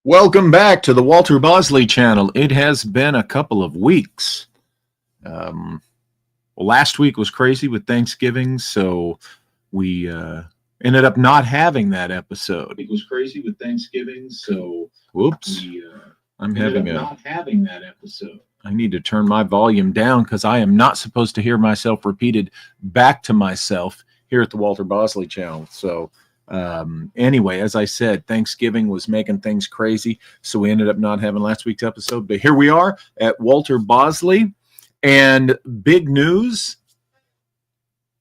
Welcome back to the Walter Bosley channel. It has been a couple of weeks. Last week was crazy with Thanksgiving, so we ended up not having that episode. It was crazy with Thanksgiving, so whoops. I'm having not having that episode. I need to turn my volume down because I am not supposed to hear myself repeated back to myself here at the Walter Bosley channel. So anyway, as I said, Thanksgiving was making things crazy, so we ended up not having last week's episode. But here we are at Walter Bosley, and big news,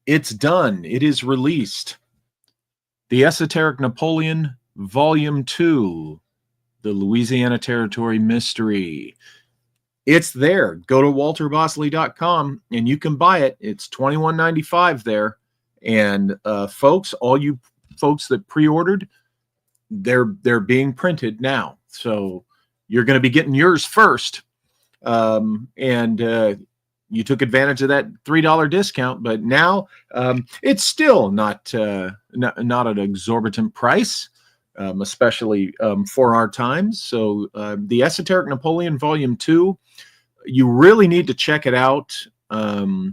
it's done. It is released. The Esoteric Napoleon, Volume 2, the Louisiana Territory Mystery. It's there. Go to walterbosley.com and you can buy it. It's $21.95 there. And folks, all you folks that pre-ordered, they're being printed now, so you're going to be getting yours first. You took advantage of that $3 discount, but now it's still not an exorbitant price, especially for our times. So the Esoteric Napoleon Volume 2, you really need to check it out. I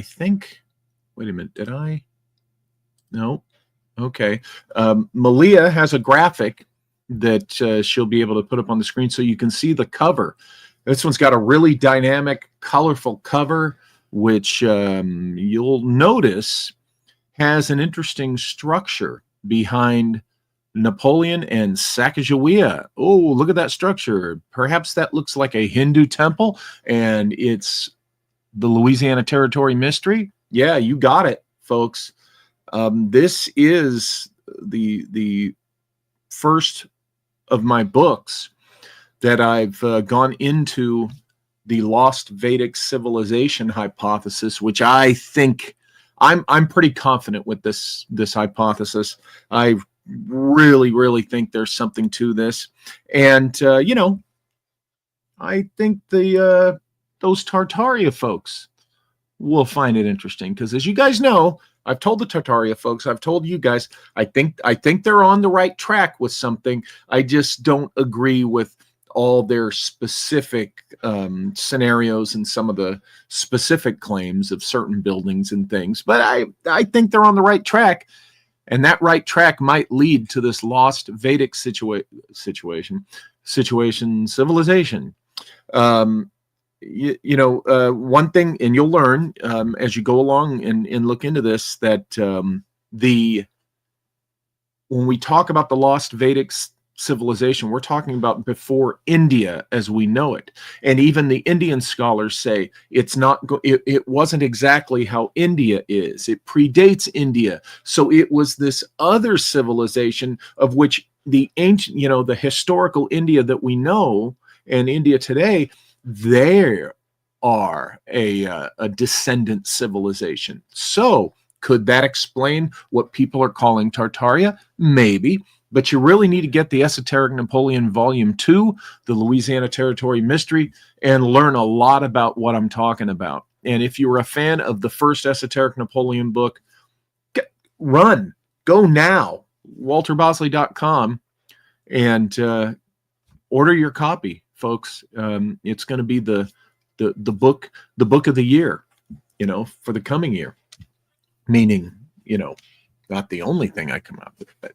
think, wait a minute, did I? No. Okay. Malia has a graphic that she'll be able to put up on the screen so you can see the cover. This one's got a really dynamic, colorful cover, which you'll notice has an interesting structure behind Napoleon and Sacagawea. Oh, look at that structure. Perhaps that looks like a Hindu temple, and it's the Louisiana Territory Mystery. Yeah, you got it, folks. This is the first of my books that I've gone into the lost Vedic civilization hypothesis, which I think I'm pretty confident with this hypothesis. I really think there's something to this, and I think those Tartaria folks will find it interesting, because as you guys know, I've told the Tartaria folks, I've told you guys, I think they're on the right track with something. I just don't agree with all their specific scenarios and some of the specific claims of certain buildings and things. But I think they're on the right track, and that right track might lead to this lost Vedic civilization. One thing, and you'll learn as you go along and look into this, that when we talk about the lost Vedic civilization, we're talking about before India as we know it. And even the Indian scholars say it's not. It wasn't exactly how India is. It predates India. So it was this other civilization of which the ancient, the historical India that we know and India today, they are a descendant civilization. So could that explain what people are calling Tartaria? Maybe, but you really need to get the Esoteric Napoleon Volume 2, the Louisiana Territory Mystery, and learn a lot about what I'm talking about. And if you're a fan of the first Esoteric Napoleon book, go now, walterbosley.com, and order your copy, folks. It's going to be the book of the year, for the coming year. Meaning, not the only thing I come up with, but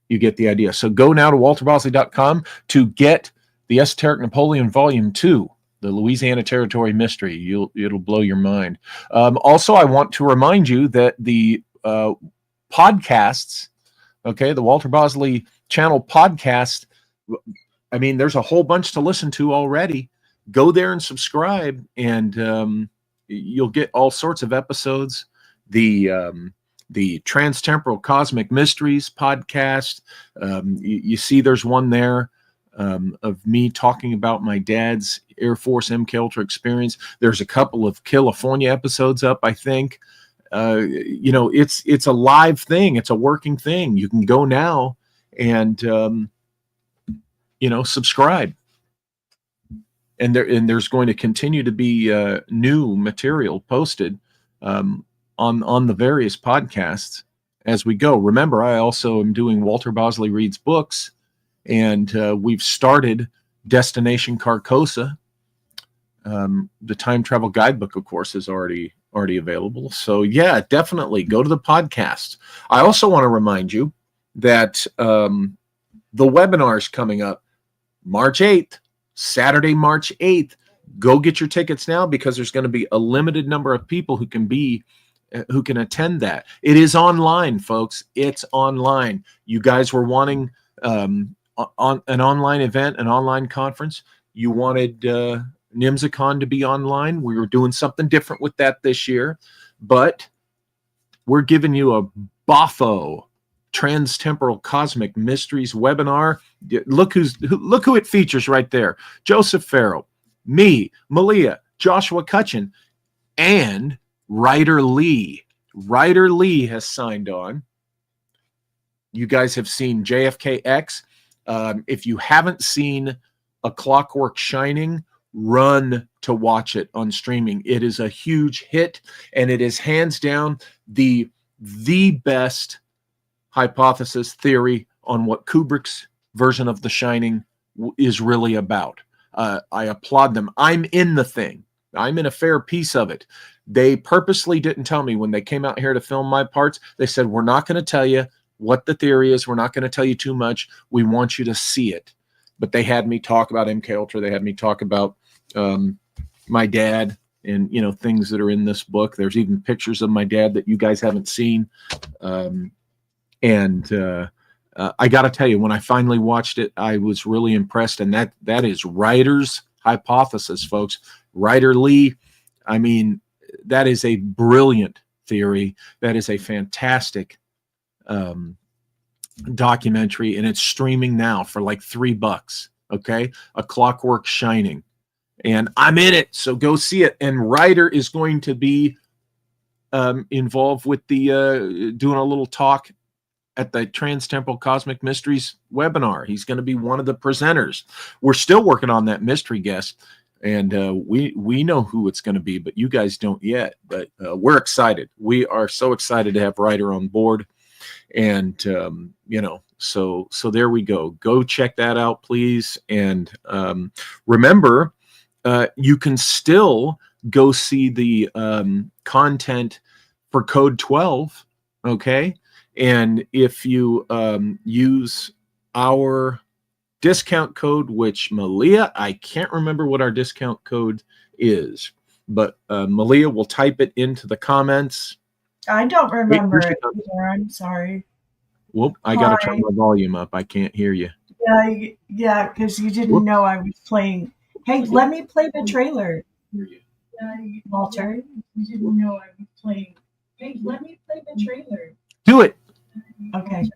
you get the idea. So go now to walterbosley.com to get the Esoteric Napoleon Volume 2, the Louisiana Territory Mystery. It'll blow your mind. Also, I want to remind you that the podcasts, okay, the Walter Bosley channel podcast, I mean, there's a whole bunch to listen to already. Go there and subscribe, and you'll get all sorts of episodes. The Transtemporal Cosmic Mysteries podcast. You see there's one there of me talking about my dad's Air Force MK Ultra experience. There's a couple of KILLIFORNIA episodes up, I think. It's a live thing. It's a working thing. You can go now and subscribe. And there's going to continue to be new material posted on the various podcasts as we go. Remember, I also am doing Walter Bosley Reads Books And we've started Destination Carcosa. The time travel guidebook, of course, is already available. So yeah, definitely go to the podcast. I also want to remind you that the webinar is coming up March 8th, Saturday, March 8th. Go get your tickets now, because there's going to be a limited number of people who can attend that. It is online, folks. It's online. You guys were wanting on an online event, an online conference. You wanted NIMSACon to be online. We were doing something different with that this year, but we're giving you a Botho Transtemporal Cosmic Mysteries webinar. Look who it features right there. Joseph Farrell, me, Malia, Joshua Cutchin, and Ryder Lee. Ryder Lee has signed on. You guys have seen JFKX. If you haven't seen A Clockwork Shining, run to watch it on streaming. It is a huge hit, and it is hands down the best hypothesis theory on what Kubrick's version of The Shining is really about. I applaud them. I'm in the thing. I'm in a fair piece of it. They purposely didn't tell me when they came out here to film my parts. They said, we're not going to tell you what the theory is. We're not going to tell you too much. We want you to see it. But they had me talk about MK Ultra. They had me talk about my dad and, things that are in this book. There's even pictures of my dad that you guys haven't seen. I got to tell you, when I finally watched it, I was really impressed. And that is Ryder's hypothesis, folks. Ryder Lee, I mean, that is a brilliant theory. That is a fantastic documentary, and it's streaming now for like $3. Okay, A Clockwork Shining, and I'm in it, so go see it. And Ryder is going to be involved with the doing a little talk at the Transtemporal Cosmic Mysteries webinar. He's going to be one of the presenters. We're still working on that mystery guest, and we know who it's going to be, but you guys don't yet. But we're excited. We are so excited to have Ryder on board. And so there we go. Go check that out, please. And remember, you can still go see the content for Code 12. Okay, and if you use our discount code, which Malia, I can't remember what our discount code is, but Malia will type it into the comments. I don't remember it either. I'm sorry. Whoop, I got to turn my volume up. I can't hear you. Yeah, because you didn't know I was playing. Hey, let me play the trailer. Walter, you didn't know I was playing. Hey, let me play the trailer. Do it. Okay.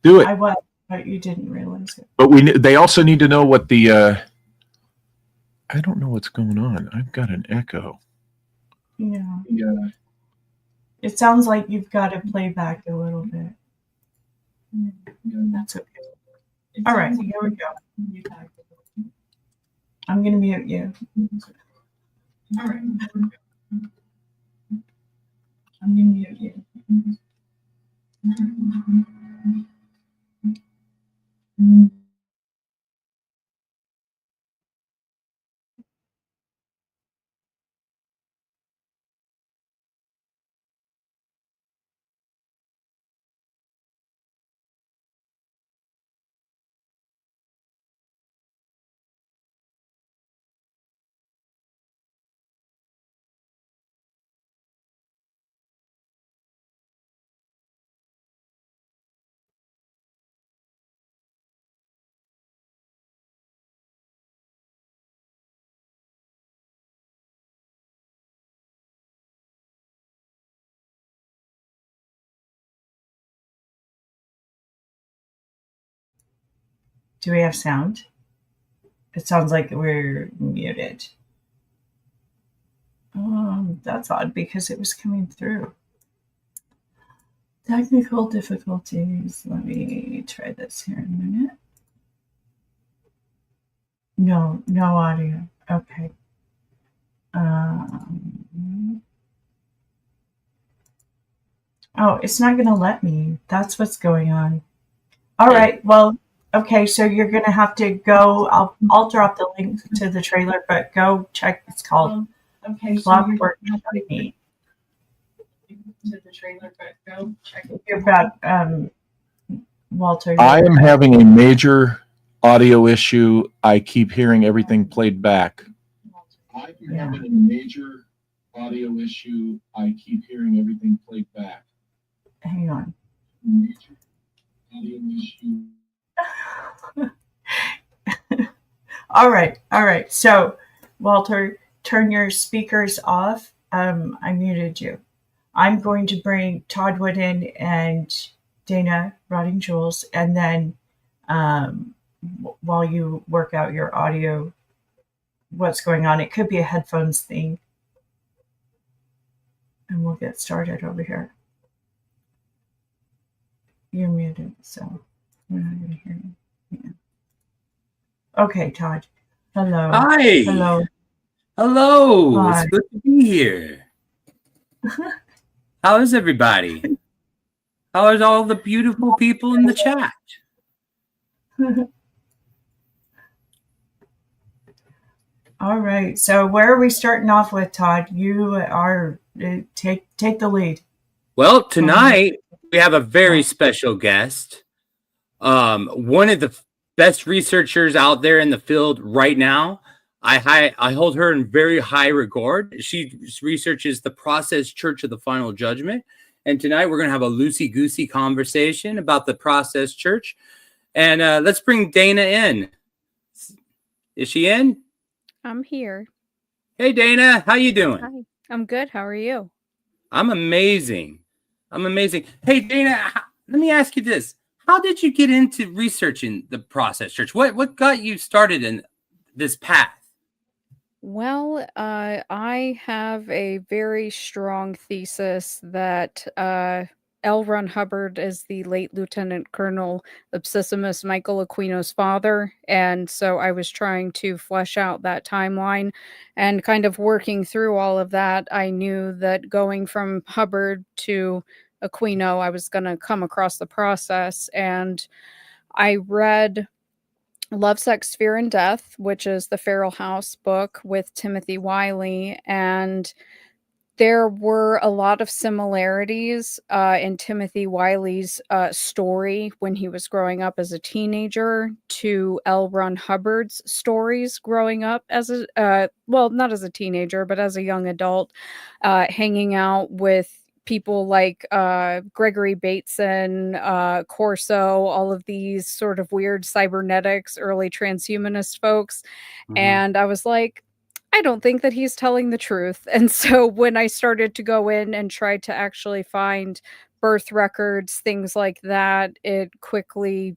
Do it. I was, but you didn't realize it. But they also need to know what the I don't know what's going on. I've got an echo. Yeah. It sounds like you've got to play back a little bit. That's okay. All right, here we go. I'm going to mute you. All right. I'm going to mute you. Do we have sound? It sounds like we're muted. That's odd because it was coming through. Technical difficulties. Let me try this here in a minute. No audio. Okay. Oh, it's not going to let me. That's what's going on. All right. Well, Okay, so you're gonna have to go. I'll drop the link to the trailer, but go check. It's called Clockwork Journey. To the trailer, but go check. You're about Walter. I am having a major audio issue. I keep hearing everything played back. I'm having a major audio issue. I keep hearing everything played back. Hang on. Major audio issue. All right. So, Walter, turn your speakers off. I muted you. I'm going to bring Todd Wood in and Dana Rottingjewels, and then while you work out your audio, what's going on, it could be a headphones thing, and we'll get started over here. You're muted, so we're not going to hear you. Yeah. Okay, Todd. Hello. Hi. Hello. Hello. Hi. It's good to be here. How is everybody? How is all the beautiful people in the chat? All right. So where are we starting off with, Todd? You are take the lead. Well, tonight we have a very special guest. One of the best researchers out there in the field right now. I hold her in very high regard. She researches the Process Church of the Final Judgment. And tonight we're going to have a loosey-goosey conversation about the Process Church. And let's bring Dana in. Is she in? I'm here. Hey, Dana. How you doing? Hi. I'm good. How are you? I'm amazing. Hey, Dana, let me ask you this. How did you get into researching the Process Church? What got you started in this path? Well, I have a very strong thesis that L. Ron Hubbard is the late Lieutenant Colonel Absissimus Michael Aquino's father. And so I was trying to flesh out that timeline and kind of working through all of that. I knew that going from Hubbard to Aquino, I was going to come across the process. And I read Love, Sex, Fear, and Death, which is the Feral House book with Timothy Wiley. And there were a lot of similarities in Timothy Wiley's story when he was growing up as a teenager to L. Ron Hubbard's stories growing up as a, well, not as a teenager, but as a young adult, hanging out with people like Gregory Bateson, Corso, all of these sort of weird cybernetics, early transhumanist folks. Mm-hmm. And I was like, I don't think that he's telling the truth. And so when I started to go in and try to actually find birth records, things like that, it quickly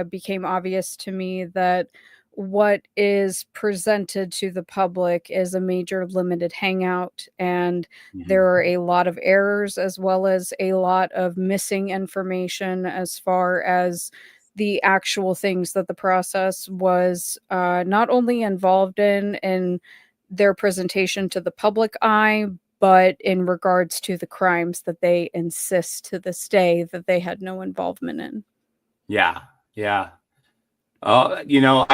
became obvious to me that what is presented to the public is a major limited hangout, and there are a lot of errors as well as a lot of missing information as far as the actual things that the process was not only involved in their presentation to the public eye, but in regards to the crimes that they insist to this day that they had no involvement in. Yeah. You know,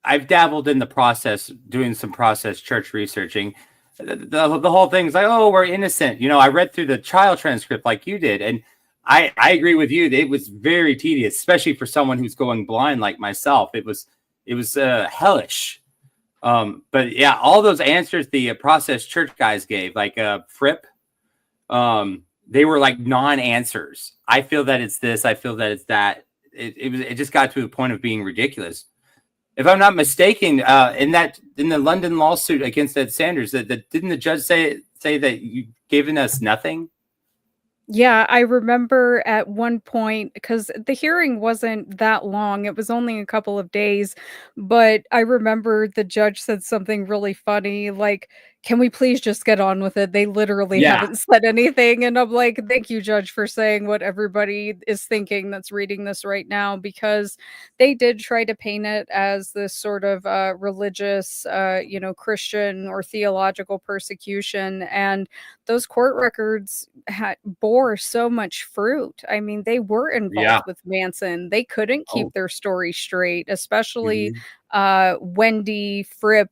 I've dabbled in the process, doing some process church researching. The whole thing's like, oh, we're innocent. You know, I read through the trial transcript like you did, and I agree with you. It was very tedious, especially for someone who's going blind like myself. It was hellish. But yeah, all those answers the process church guys gave, like Fripp, they were like non-answers. I feel that it's this. I feel that it's that. It just got to the point of being ridiculous. If I'm not mistaken, in the London lawsuit against Ed Sanders, that didn't the judge say that you've given us nothing? Yeah, I remember at one point, because the hearing wasn't that long, it was only a couple of days, but I remember the judge said something really funny, like, can we please just get on with it? They literally Yeah. haven't said anything. And I'm like, thank you, Judge, for saying what everybody is thinking that's reading this right now, because they did try to paint it as this sort of religious, Christian or theological persecution. And those court records bore so much fruit. I mean, they were involved with Manson. They couldn't keep their story straight, especially Wendy, Fripp,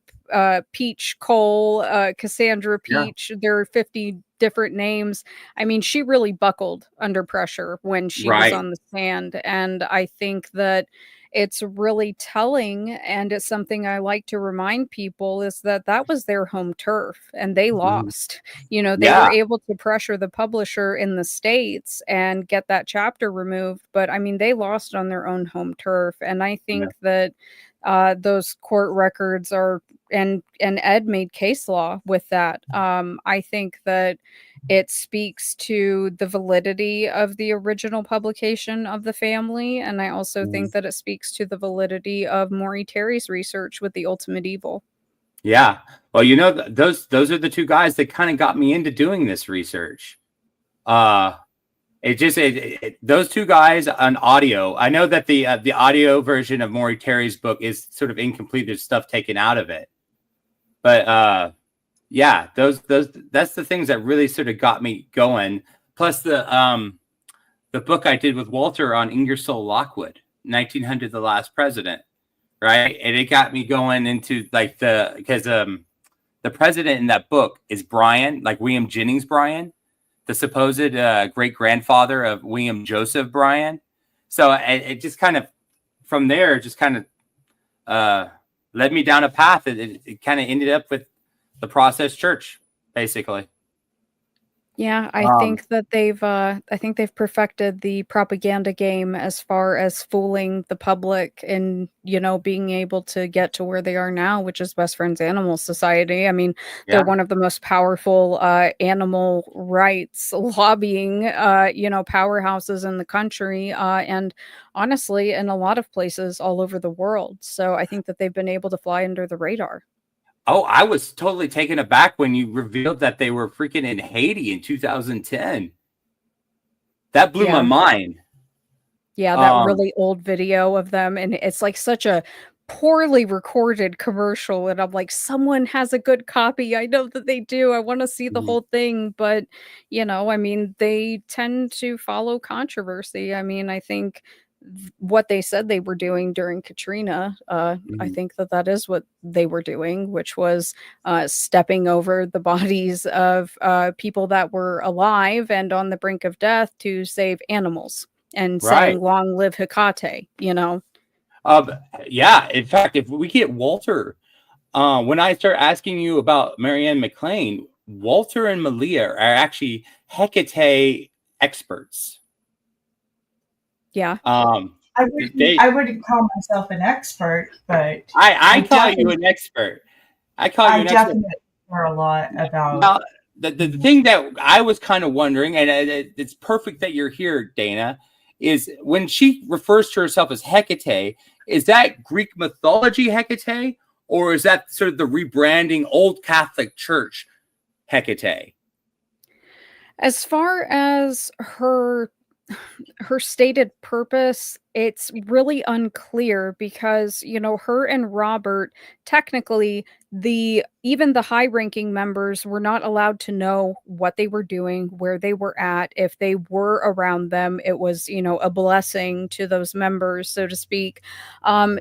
Peach Cole, Cassandra Peach. There are 50 different names. I mean, she really buckled under pressure when she was on the stand. And I think that it's really telling, and it's something I like to remind people, is that was their home turf and they lost. They were able to pressure the publisher in the States and get that chapter removed, but I mean, they lost on their own home turf. And I think that those court records are, and Ed made case law with that. I think that it speaks to the validity of the original publication of the family, and I also think that it speaks to the validity of Maury Terry's research with the Ultimate Evil. Yeah, well, those are the two guys that kind of got me into doing this research. Those two guys on audio. I know that the audio version of Maury Terry's book is sort of incomplete. There's stuff taken out of it, but yeah, that's the things that really sort of got me going. Plus the book I did with Walter on Ingersoll Lockwood, 1900, The Last President, right? And it got me going into like because the president in that book is Bryan, like William Jennings Bryan, the supposed great grandfather of William Joseph Bryan. So it just kind of from there just kind of led me down a path. It kind of ended up with the Process Church, basically. Yeah, I think that they've perfected the propaganda game as far as fooling the public and, being able to get to where they are now, which is Best Friends Animal Society. I mean, they're one of the most powerful animal rights lobbying, powerhouses in the country, and honestly, in a lot of places all over the world. So I think that they've been able to fly under the radar. Oh, I was totally taken aback when you revealed that they were freaking in Haiti in 2010. That blew my mind. Yeah, that really old video of them. And it's like such a poorly recorded commercial. And I'm like, someone has a good copy. I know that they do. I want to see the whole thing. But, I mean, they tend to follow controversy. I mean, I think what they said they were doing during Katrina, I think that is what they were doing, which was stepping over the bodies of people that were alive and on the brink of death to save animals and saying long live Hecate, Yeah, in fact, if we get Walter, when I start asking you about Marianne McLean, Walter and Malia are actually Hecate experts. Yeah. I wouldn't call myself an expert, but I call you an expert. I definitely know a lot about. Now, the thing that I was kind of wondering, and it's perfect that you're here, Dana, is when she refers to herself as Hecate, is that Greek mythology Hecate, or is that sort of the rebranding Old Catholic Church Hecate? As far as her stated purpose, it's really unclear because, her and Robert, technically, even the high-ranking members were not allowed to know what they were doing, where they were at. If they were around them, it was, a blessing to those members, so to speak.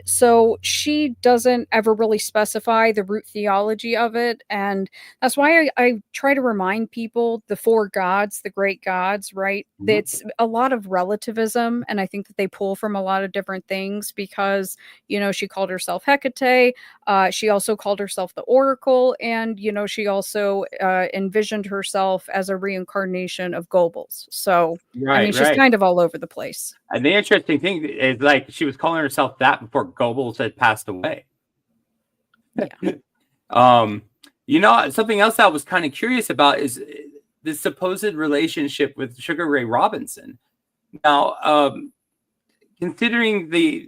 So she doesn't ever really specify the root theology of it. And that's why I try to remind people the four gods, the great gods, right? It's a lot of relativism. And I think that they pull from a lot of different things because, she called herself Hecate. She also called herself the Oracle, and she also envisioned herself as a reincarnation of Goebbels. So she's kind of all over the place. And the interesting thing is, like, she was calling herself that before Goebbels had passed away. Yeah. Something else I was kind of curious about is the supposed relationship with Sugar Ray Robinson. Now, considering the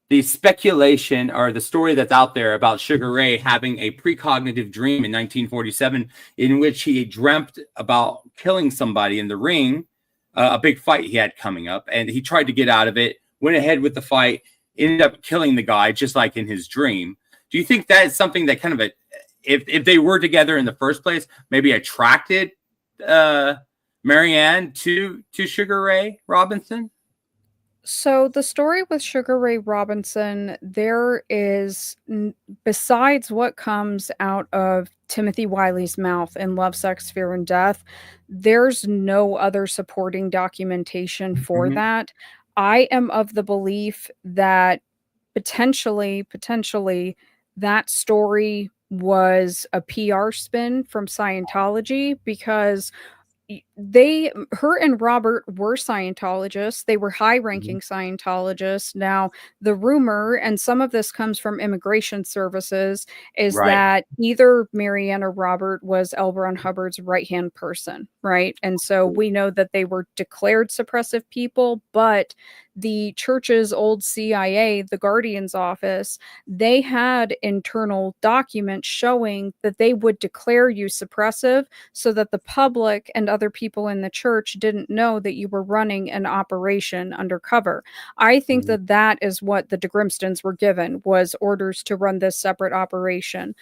the speculation or the story that's out there about Sugar Ray having a precognitive dream in 1947 in which he dreamt about killing somebody in the ring, a big fight he had coming up, and he tried to get out of it, went ahead with the fight, ended up killing the guy just like in his dream. Do you think that is something that kind of if they were together in the first place, maybe attracted Marianne to Sugar Ray Robinson? So the story with Sugar Ray Robinson, there is, besides what comes out of Timothy Wiley's mouth in Love, Sex, Fear, and Death, there's no other supporting documentation for that. I am of the belief that potentially that story was a PR spin from Scientology, because her and Robert were Scientologists. They were high-ranking Scientologists. Now, the rumor, and some of this comes from immigration services, is that either Marianne or Robert was L. Ron Hubbard's right-hand person, right? And so we know that they were declared suppressive people, but the church's old CIA, the Guardian's office, they had internal documents showing that they would declare you suppressive so that the public and other people in the church didn't know that you were running an operation undercover. I think that that is what the de Grimstons were given, was orders to run this separate operation.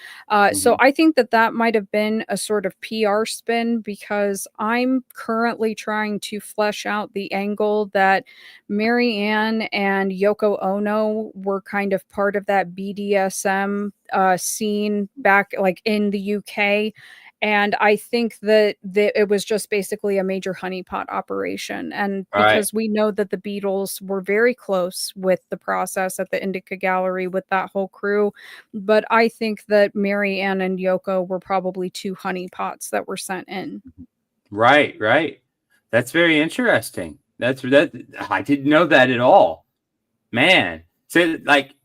So I think that that might have been a sort of PR spin, because I'm currently trying to flesh out the angle that Mary Ann and Yoko Ono were kind of part of that BDSM scene back like in the UK. And I think that it was just basically a major honeypot operation. And because we know that the Beatles were very close with the process at the Indica Gallery with that whole crew. But I think that Mary Ann and Yoko were probably two honeypots that were sent in. Right. That's very interesting. That I didn't know that at all, man. So like,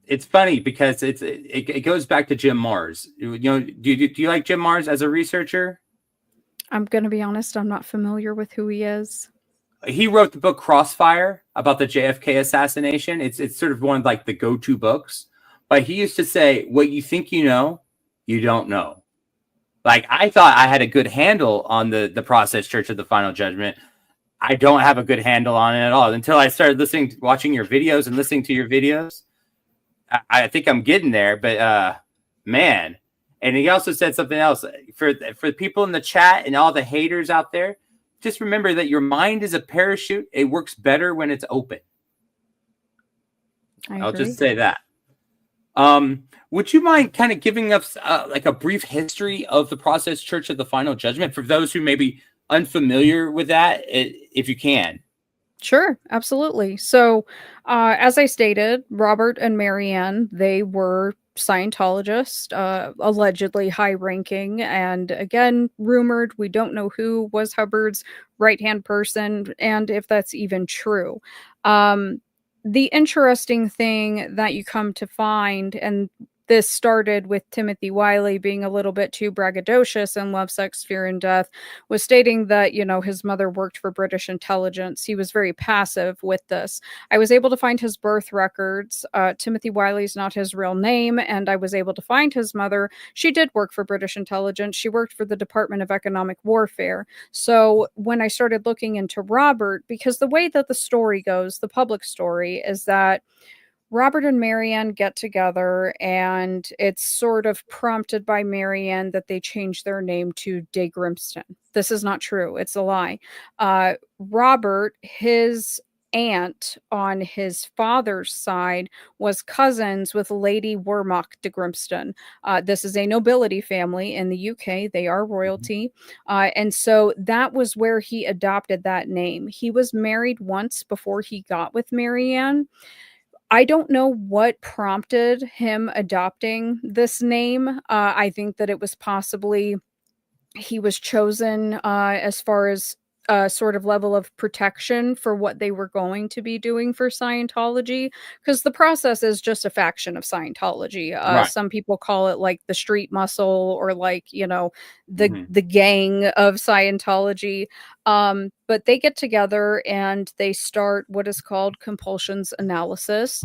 it's funny because it goes back to Jim Mars. You know, do you like Jim Mars as a researcher? I'm gonna be honest, I'm not familiar with who he is. He wrote the book Crossfire about the JFK assassination. It's sort of one of like the go-to books. But he used to say, "What you think you know, you don't know." Like, I thought I had a good handle on the Process Church of the Final Judgment. I don't have a good handle on it at all until I started watching your videos and listening to your videos. I think I'm getting there, but man. And he also said something else for people in the chat and all the haters out there. Just remember that your mind is a parachute. It works better when it's open. I'll just say that. Would you mind kind of giving us like a brief history of the Process Church of the Final Judgment for those who may be unfamiliar with that, if you can? Sure, absolutely. So, as I stated, Robert and Marianne, they were Scientologists, allegedly high-ranking, and again, rumored. We don't know who was Hubbard's right-hand person, and if that's even true. The interesting thing that you come to find, and this started with Timothy Wiley being a little bit too braggadocious in Love, Sex, Fear, and Death, was stating that, you know, his mother worked for British intelligence. He was very passive with this. I was able to find his birth records. Timothy Wiley is not his real name, and I was able to find his mother. She did work for British intelligence. She worked for the Department of Economic Warfare. So when I started looking into Robert, because the way that the story goes, the public story, is that Robert and Marianne get together, and it's sort of prompted by Marianne that they change their name to de Grimston. This is not true. It's a lie. Robert, his aunt on his father's side, was cousins with Lady Wermach de Grimston. This is a nobility family in the UK. They are royalty. And so that was where he adopted that name. He was married once before he got with Marianne. I don't know what prompted him adopting this name. I think that it was possibly he was chosen as far as sort of level of protection for what they were going to be doing for Scientology, because the process is just a faction of Scientology. Some people call it like the street muscle, or like, you know, the gang of Scientology. But they get together and they start what is called compulsions analysis,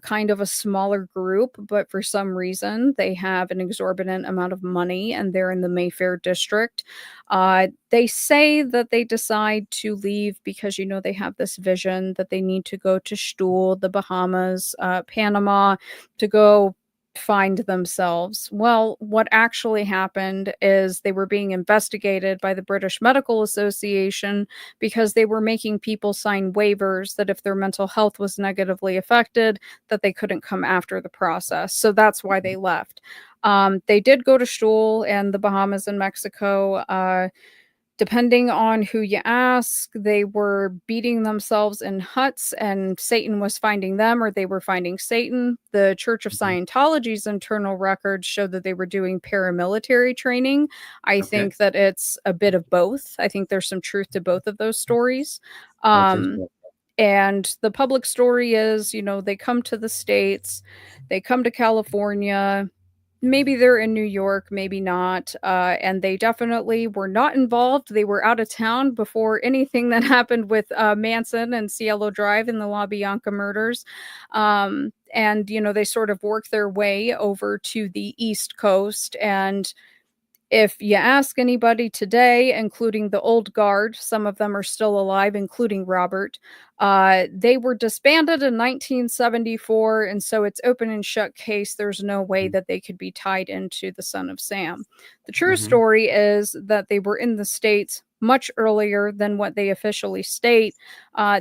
kind of a smaller group, but for some reason they have an exorbitant amount of money and they're in the Mayfair district. They say that they decide to leave because, they have this vision that they need to go to Stuhl, the Bahamas, Panama, to go find themselves. Well, what actually happened is they were being investigated by the British Medical Association because they were making people sign waivers that if their mental health was negatively affected, that they couldn't come after the process. So that's why they left. They did go to Stuhl and the Bahamas and Mexico. Depending on who you ask, they were beating themselves in huts and Satan was finding them or they were finding Satan. The Church of Scientology's internal records show that they were doing paramilitary training. I think that it's a bit of both. I think there's some truth to both of those stories. And the public story is, they come to the States, they come to California. Maybe they're in New York, maybe not. And they definitely were not involved. They were out of town before anything that happened with Manson and Cielo Drive and the La Bianca murders. And, they sort of worked their way over to the East Coast. And if you ask anybody today, including the old guard, some of them are still alive, including Robert, they were disbanded in 1974, and so it's open and shut case. There's no way that they could be tied into the Son of Sam. The true story is that they were in the States much earlier than what they officially state.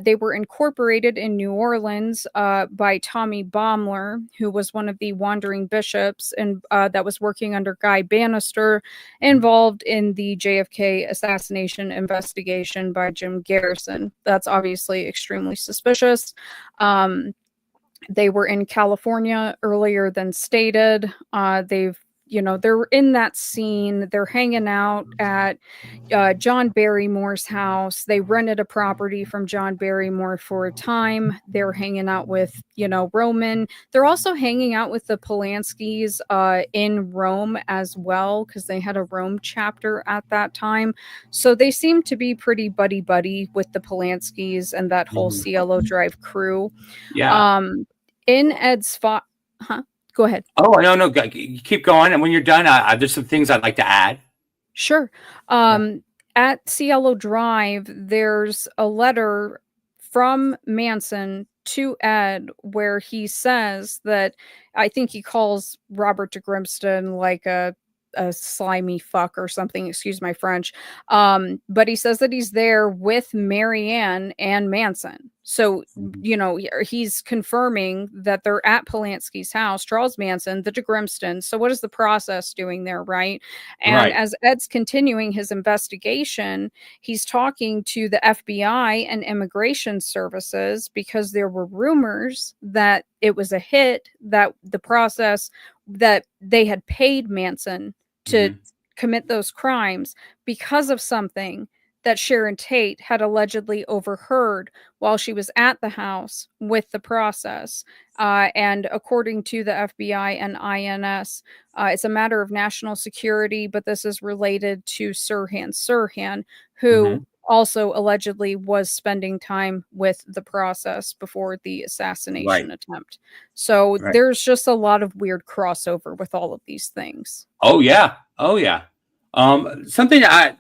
They were incorporated in New Orleans by Tommy Baumler, who was one of the wandering bishops and that was working under Guy Bannister, involved in the JFK assassination investigation by Jim Garrison. That's obviously extremely suspicious. They were in California earlier than stated. They're in that scene. They're hanging out at John Barrymore's house. They rented a property from John Barrymore for a time. They're hanging out with, Roman. They're also hanging out with the Polanskis in Rome as well, because they had a Rome chapter at that time. So they seem to be pretty buddy-buddy with the Polanskis and that whole Cielo Drive crew. Yeah. In Ed's Go ahead. Oh, no, you keep going. And when you're done, there's some things I'd like to add. Sure. At Cielo Drive, there's a letter from Manson to Ed where he says that, I think he calls Robert de Grimston like a slimy fuck or something, excuse my French. But he says that he's there with Marianne and Manson. So, he's confirming that they're at Polanski's house, Charles Manson, the de Grimston. So what is the process doing there, right? And as Ed's continuing his investigation, he's talking to the FBI and immigration services because there were rumors that it was a hit, that the process that they had paid Manson to commit those crimes because of something that Sharon Tate had allegedly overheard while she was at the house with the process. And according to the FBI and INS, it's a matter of national security, but this is related to Sirhan Sirhan, who also allegedly was spending time with the process before the assassination attempt. So there's just a lot of weird crossover with all of these things. Oh, yeah. Something that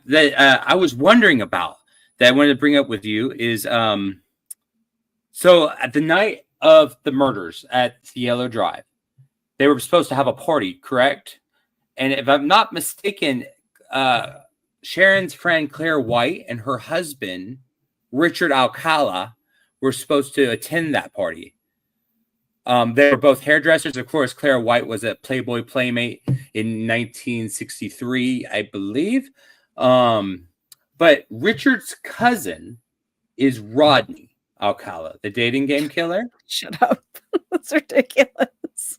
I was wondering about that I wanted to bring up with you is so at the night of the murders at Cielo Drive, they were supposed to have a party, correct? And if I'm not mistaken, Sharon's friend Claire White and her husband Richard Alcala were supposed to attend that party. They were both hairdressers. Of course, Claire White was a Playboy playmate in 1963, I believe. But Richard's cousin is Rodney Alcala, the dating game killer. Shut up. That's ridiculous.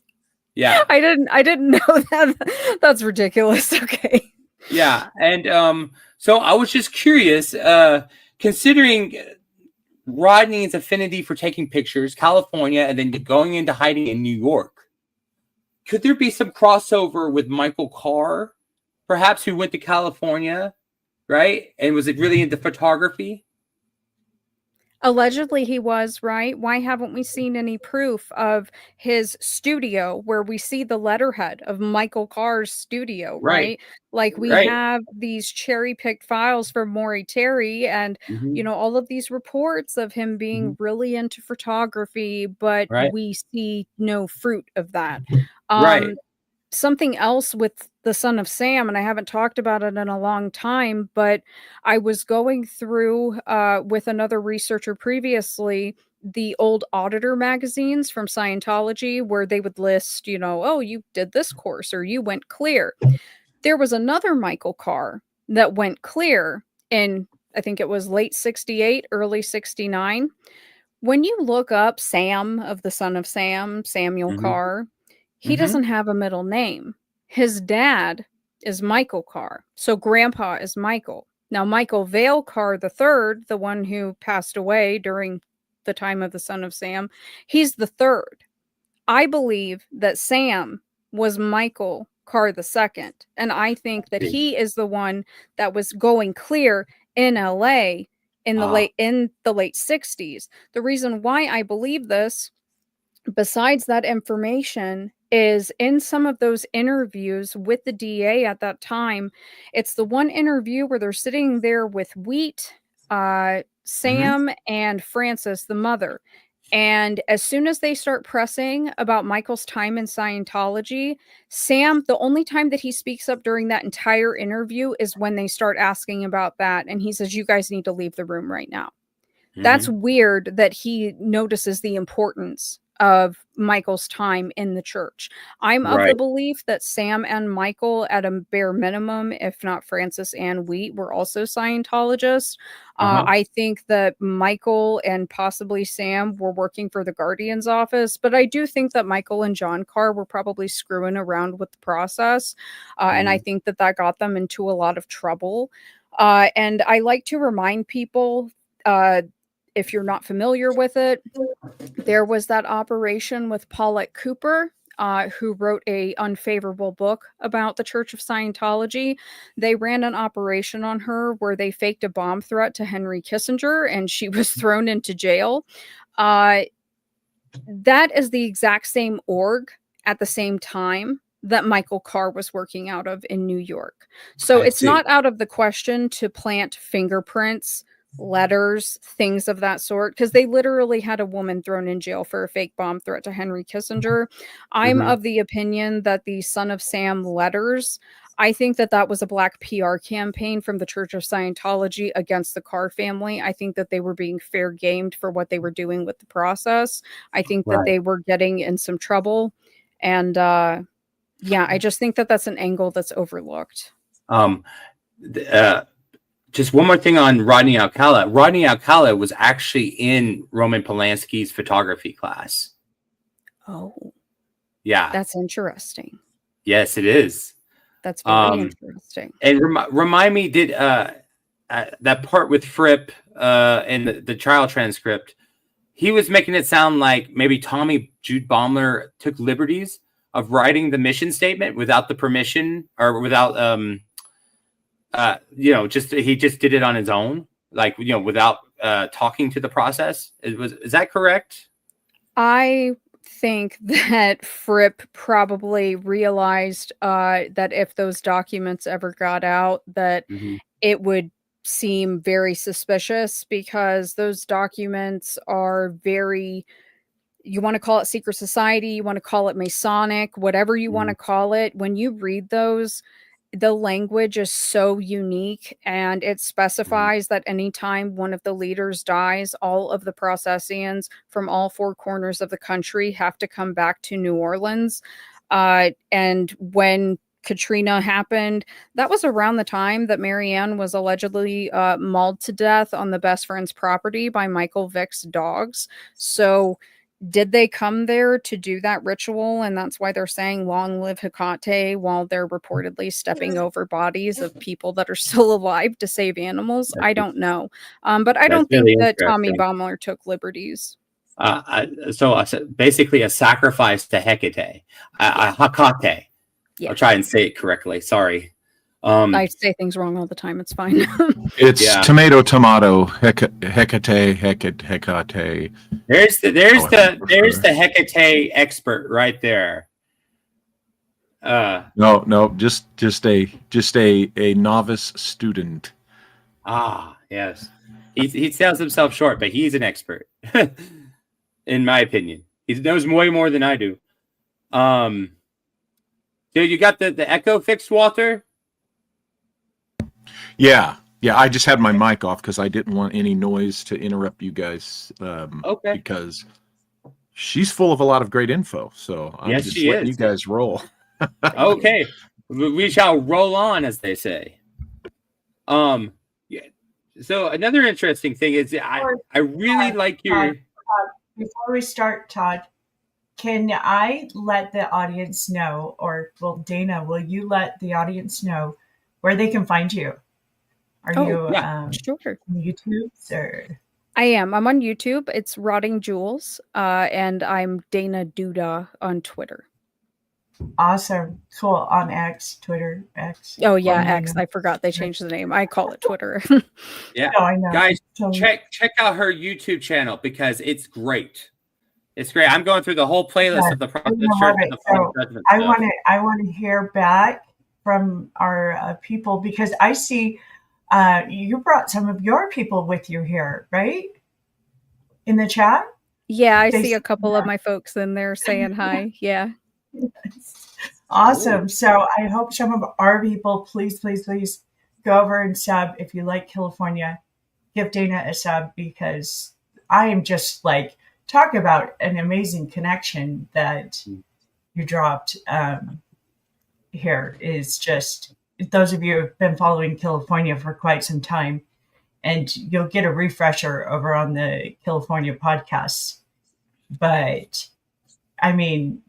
Yeah. I didn't know that. That's ridiculous. Okay. Yeah. And so I was just curious, considering Rodney's affinity for taking pictures, California, and then going into hiding in New York. Could there be some crossover with Michael Carr, perhaps, who went to California right? And was it really into photography? Allegedly, he was, right? Why haven't we seen any proof of his studio where we see the letterhead of Michael Carr's studio, Right. right? Like we Right. have these cherry-picked files from Maury Terry and, Mhm. all of these reports of him being really into photography, but Right. we see no fruit of that. Right. Something else with the Son of Sam, and I haven't talked about it in a long time, but I was going through with another researcher previously the old auditor magazines from Scientology where they would list, oh, you did this course or you went clear. There was another Michael Carr that went clear in, I think it was late 68, early 69. When you look up Sam of the Son of Sam, Samuel Mhm. Carr, he Mhm. doesn't have a middle name. His dad is Michael Carr. So grandpa is Michael. Now, Michael Vale Carr III, the one who passed away during the time of the Son of Sam, he's the third. I believe that Sam was Michael Carr II, and I think that he is the one that was going clear in LA in the late 60s. The reason why I believe this, besides that information, is in some of those interviews with the DA at that time. It's the one interview where they're sitting there with Wheat, Sam, and Frances, the mother. And as soon as they start pressing about Michael's time in Scientology, Sam, the only time that he speaks up during that entire interview is when they start asking about that. And he says, "You guys need to leave the room right now." That's weird that he notices the importance of Michael's time in the church. I'm of the Right. belief that Sam and Michael, at a bare minimum, if not Francis and Wheat, were also Scientologists. I think that Michael and possibly Sam were working for the Guardian's office, but I do think that Michael and John Carr were probably screwing around with the process, and I think that that got them into a lot of trouble. And I like to remind people, if you're not familiar with it, there was that operation with Paulette Cooper, who wrote a unfavorable book about the Church of Scientology. They ran an operation on her where they faked a bomb threat to Henry Kissinger, and she was thrown into jail. That is the exact same org at the same time that Michael Carr was working out of in New York. So it's not out of the question to plant fingerprints, letters, things of that sort, because they literally had a woman thrown in jail for a fake bomb threat to Henry Kissinger. I'm of the opinion that the Son of Sam letters, I think that that was a black PR campaign from the Church of Scientology against the Carr family. I think that they were being fair gamed for what they were doing with the process. I think that they were getting in some trouble. And yeah, I just think that that's an angle that's overlooked. Just one more thing on Rodney Alcala. Rodney Alcala was actually in Roman Polanski's photography class. Oh, yeah, that's interesting. Yes, it is. That's very interesting. And remind me, did that part with Fripp in the trial transcript? He was making it sound like maybe Tommy Jude Baumler took liberties of writing the mission statement without the permission or without he just did it on his own, like, without talking to the process. Is that correct? I think that Fripp probably realized that if those documents ever got out, that it would seem very suspicious, because those documents are very, you want to call it secret society, you want to call it Masonic, whatever you want to call it. When you read those, the language is so unique, and it specifies that anytime one of the leaders dies, all of the Processians from all four corners of the country have to come back to New Orleans. And when Katrina happened, that was around the time that Marianne was allegedly mauled to death on the best friend's property by Michael Vick's dogs. So did they come there to do that ritual? And that's why they're saying long live Hecate while they're reportedly stepping over bodies of people that are still alive to save animals? I don't know. But I don't think that Tommy Baumler took liberties. So basically a sacrifice to Hecate. Hecate. Yeah. I'll try and say it correctly. Sorry. I say things wrong all the time. It's fine. It's Yeah. tomato, Hecate. There's the However, Hecate expert right there. No, just a novice student. Yes. He sells himself short, but he's an expert, in my opinion. He knows way more than I do. So you got the echo fixed, Walter? Yeah. I just had my mic off because I didn't want any noise to interrupt you guys. Okay. Because she's full of a lot of great info. So I'm Yes, just she letting is. you guys roll. Okay. We shall roll on, as they say. Yeah. So another interesting thing is I really like your... Before we start, Todd, can I let the audience know, or well, Dana, will you let the audience know where they can find you? Are you Sure. on YouTube or? I am. I'm on YouTube. It's rottingjewels, and I'm Dana Duda on Twitter. Awesome, cool. On X, Twitter, X. Oh yeah, X. I forgot they changed the name. I call it Twitter. Yeah, No, I know. guys, So- check out her YouTube channel because it's great. It's great. I'm going through the whole playlist of the Process Church. And the So Judgment I stuff. want to hear back from our people, because I see you brought some of your people with you here, right? In the chat. Yeah, I They see a see couple of my folks in there saying hi. Yeah. Awesome. Ooh. So I hope some of our people, please go over and sub. If you like California, give Dana a sub, because I am just like, talk about an amazing connection that you dropped here. Is just, those of you who have been following California for quite some time, and you'll get a refresher over on the California podcasts. But I mean,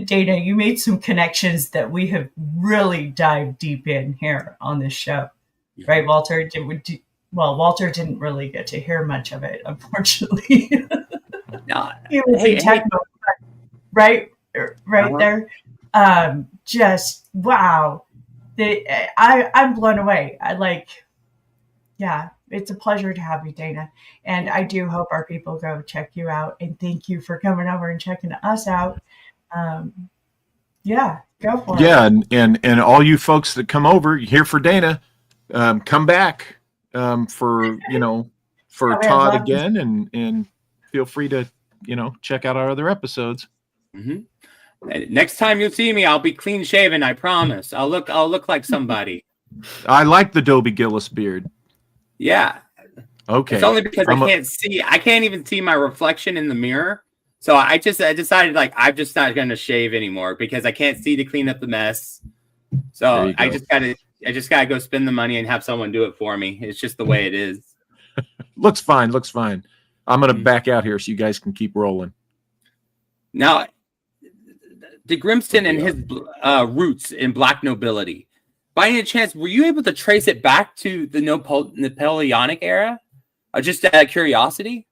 Dana, you made some connections that we have really dived deep in here on this show, right, Walter? Walter didn't really get to hear much of it, unfortunately. No, He was in techno, right there. Just wow, I'm blown away. Yeah, it's a pleasure to have you, Dana, and I do hope our people go check you out. And thank you for coming over and checking us out. Yeah, go for it. Yeah, and all you folks that come over here for Dana, come back for Todd again, and feel free to check out our other episodes. Mm-hmm. Next time you see me, I'll be clean shaven. I promise. I'll look like somebody. I like the Dobie Gillis beard. Yeah. Okay. It's only because I can't even see my reflection in the mirror. So I decided, like, I'm just not going to shave anymore because I can't see to clean up the mess. So I just gotta go spend the money and have someone do it for me. It's just the way it is. Looks fine. I'm going to back out here so you guys can keep rolling. Now, de Grimston and his roots in Black nobility. By any chance, were you able to trace it back to the Napoleonic era? Just out of curiosity?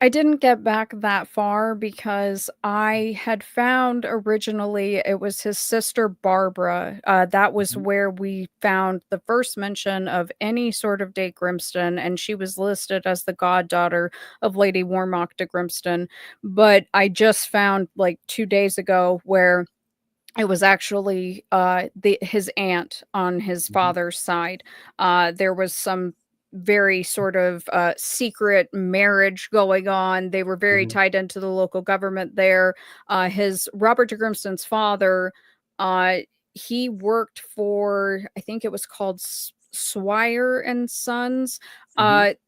I didn't get back that far because I had found originally it was his sister Barbara. That was where we found the first mention of any sort of de Grimston, and she was listed as the goddaughter of Lady Warmock de Grimston. But I just found like 2 days ago where it was actually his aunt on his father's side. There was some very sort of secret marriage going on. They were very tied into the local government there. His Robert de Grimston's father, he worked for, I think it was called Swire and Sons.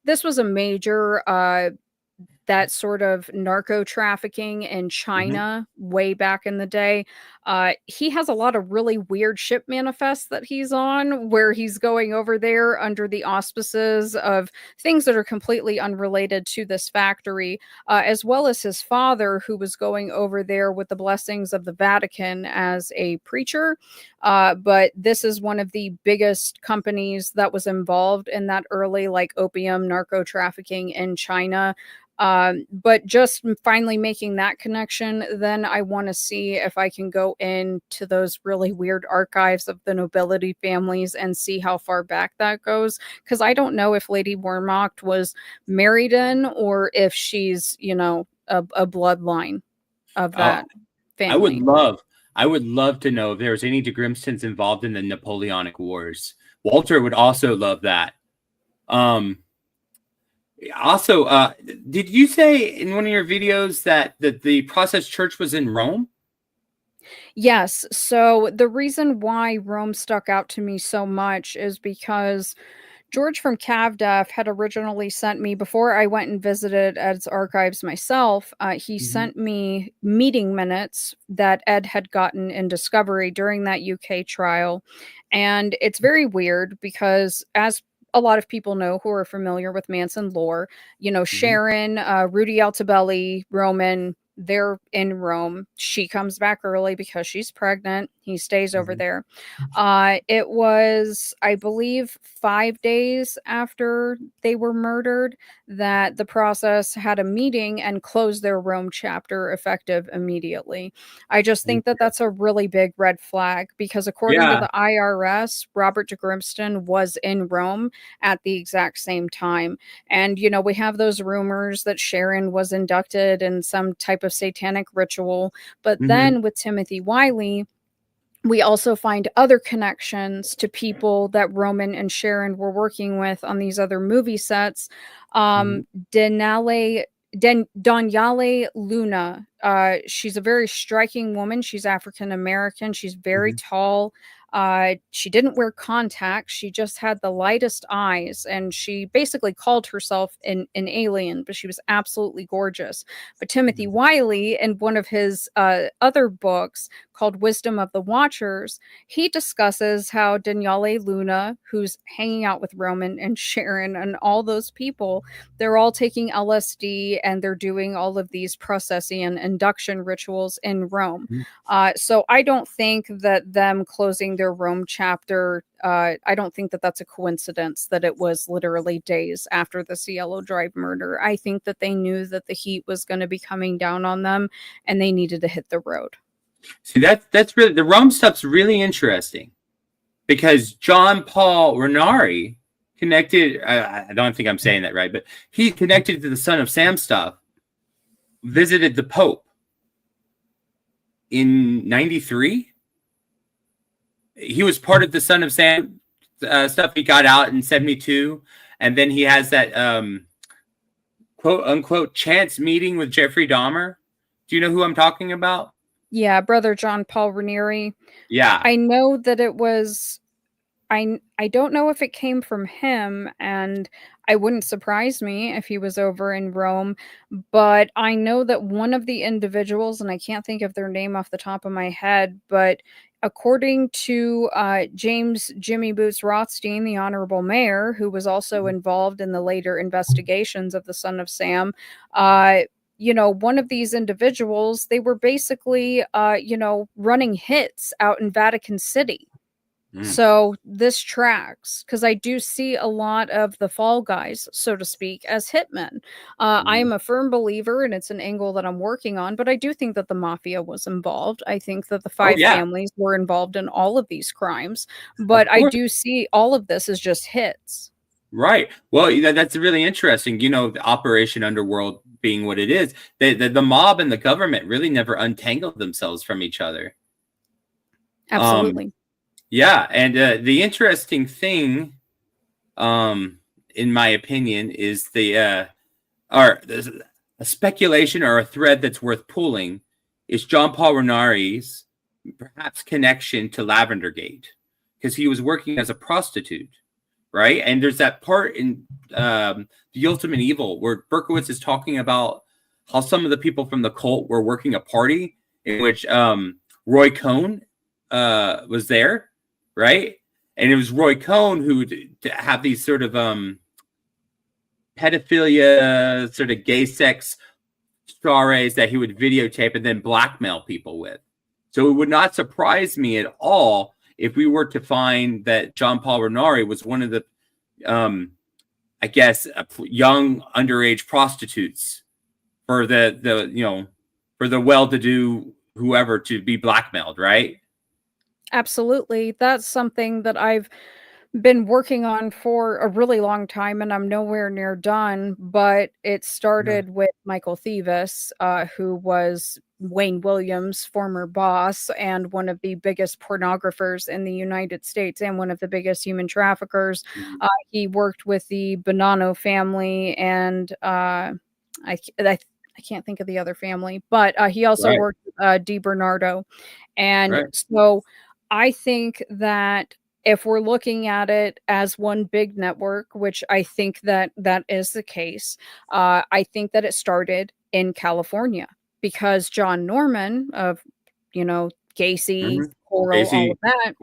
This was a major that sort of narco trafficking in China way back in the day. He has a lot of really weird ship manifests that he's on, where he's going over there under the auspices of things that are completely unrelated to this factory, as well as his father, who was going over there with the blessings of the Vatican as a preacher. But this is one of the biggest companies that was involved in that early, like, opium narco trafficking in China. But just finally making that connection, then I want to see if I can go into those really weird archives of the nobility families and see how far back that goes. Because I don't know if Lady Wehrmacht was married in, or if she's, you know, a bloodline of that family. I would love to know if there's any de Grimstons involved in the Napoleonic Wars. Walter would also love that. Also, did you say in one of your videos that the Process Church was in Rome? Yes. So the reason why Rome stuck out to me so much is because George from CavDef had originally sent me, before I went and visited Ed's archives myself, he sent me meeting minutes that Ed had gotten in Discovery during that UK trial. And it's very weird because, as a lot of people know who are familiar with Manson lore, you know, Sharon, Rudy Altobelli, Roman, they're in Rome. She comes back early because she's pregnant. He stays over there. It was, I believe, 5 days after they were murdered that the process had a meeting and closed their Rome chapter effective immediately. I just think that that's a really big red flag because, according to the IRS, Robert de Grimston was in Rome at the exact same time. And, you know, we have those rumors that Sharon was inducted in some type of satanic ritual. But then with Timothy Wiley, we also find other connections to people that Roman and Sharon were working with on these other movie sets. Daniele Luna, she's a very striking woman. She's African American. She's very tall. She didn't wear contacts. She just had the lightest eyes, and she basically called herself an alien, but she was absolutely gorgeous. But Timothy Wiley, in one of his other books called Wisdom of the Watchers, he discusses how Daniele Luna, who's hanging out with Roman and Sharon and all those people, they're all taking LSD and they're doing all of these processing and induction rituals in Rome. So I don't think that them closing their Rome chapter, I don't think that that's a coincidence that it was literally days after the Cielo Drive murder. I think that they knew that the heat was going to be coming down on them and they needed to hit the road. See, that's really, the Rome stuff's really interesting because John Paul Ranieri connected, I don't think I'm saying that right, but he connected to the Son of Sam stuff, visited the Pope in 93. He was part of the Son of Sam stuff. He got out in 72. And then he has that quote unquote chance meeting with Jeffrey Dahmer. Do you know who I'm talking about? Yeah, Brother John Paul Ranieri. Yeah. I know that it was, I don't know if it came from him, and I wouldn't surprise me if he was over in Rome, but I know that one of the individuals, and I can't think of their name off the top of my head, but according to James Jimmy Boots Rothstein, the honorable mayor, who was also involved in the later investigations of the Son of Sam, you know, one of these individuals, they were basically, you know, running hits out in Vatican City. So this tracks, because I do see a lot of the fall guys, so to speak, as hitmen. I am a firm believer, and it's an angle that I'm working on, but I do think that the mafia was involved. I think that the five families were involved in all of these crimes, but I do see all of this as just hits. Right. Well, that's really interesting. You know, the Operation Underworld being what it is, the mob and the government really never untangled themselves from each other. Absolutely. Yeah, and the interesting thing, in my opinion, is a speculation or a thread that's worth pulling is John Paul Ranieri's perhaps connection to Lavender Gate, because he was working as a prostitute, right? And there's that part in The Ultimate Evil where Berkowitz is talking about how some of the people from the cult were working a party in which Roy Cohn was there. Right. And it was Roy Cohn who would have these sort of pedophilia, sort of gay sex soirees that he would videotape and then blackmail people with. So it would not surprise me at all if we were to find that John Paul Ranieri was one of the, I guess, young underage prostitutes for for the well-to-do whoever to be blackmailed, right? Absolutely. That's something that I've been working on for a really long time, and I'm nowhere near done. But it started with Michael Thevis, who was Wayne Williams' former boss and one of the biggest pornographers in the United States and one of the biggest human traffickers. He worked with the Bonanno family, and I can't think of the other family, but he also worked with DiBernardo. And so I think that if we're looking at it as one big network, which I think that that is the case, I think that it started in California because John Norman of, Gacy, Coral, all of that,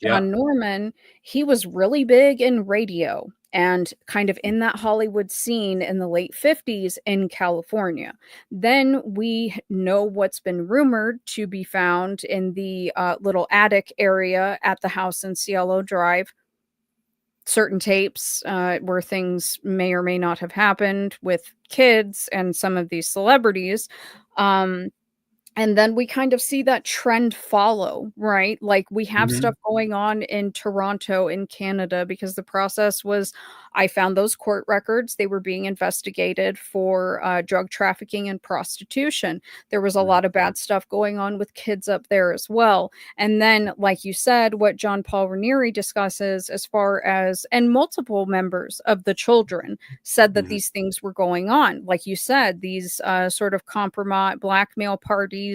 John Norman, he was really big in radio and kind of in that Hollywood scene in the late 50s in California. Then we know what's been rumored to be found in the little attic area at the house in Cielo Drive. Certain tapes where things may or may not have happened with kids and some of these celebrities. And then we kind of see that trend follow, right? Like we have stuff going on in Toronto, in Canada, because the process was, I found those court records. They were being investigated for drug trafficking and prostitution. There was a lot of bad stuff going on with kids up there as well. And then, like you said, what John Paul Ranieri discusses as far as, and multiple members of the children said that these things were going on. Like you said, these sort of compromise blackmail parties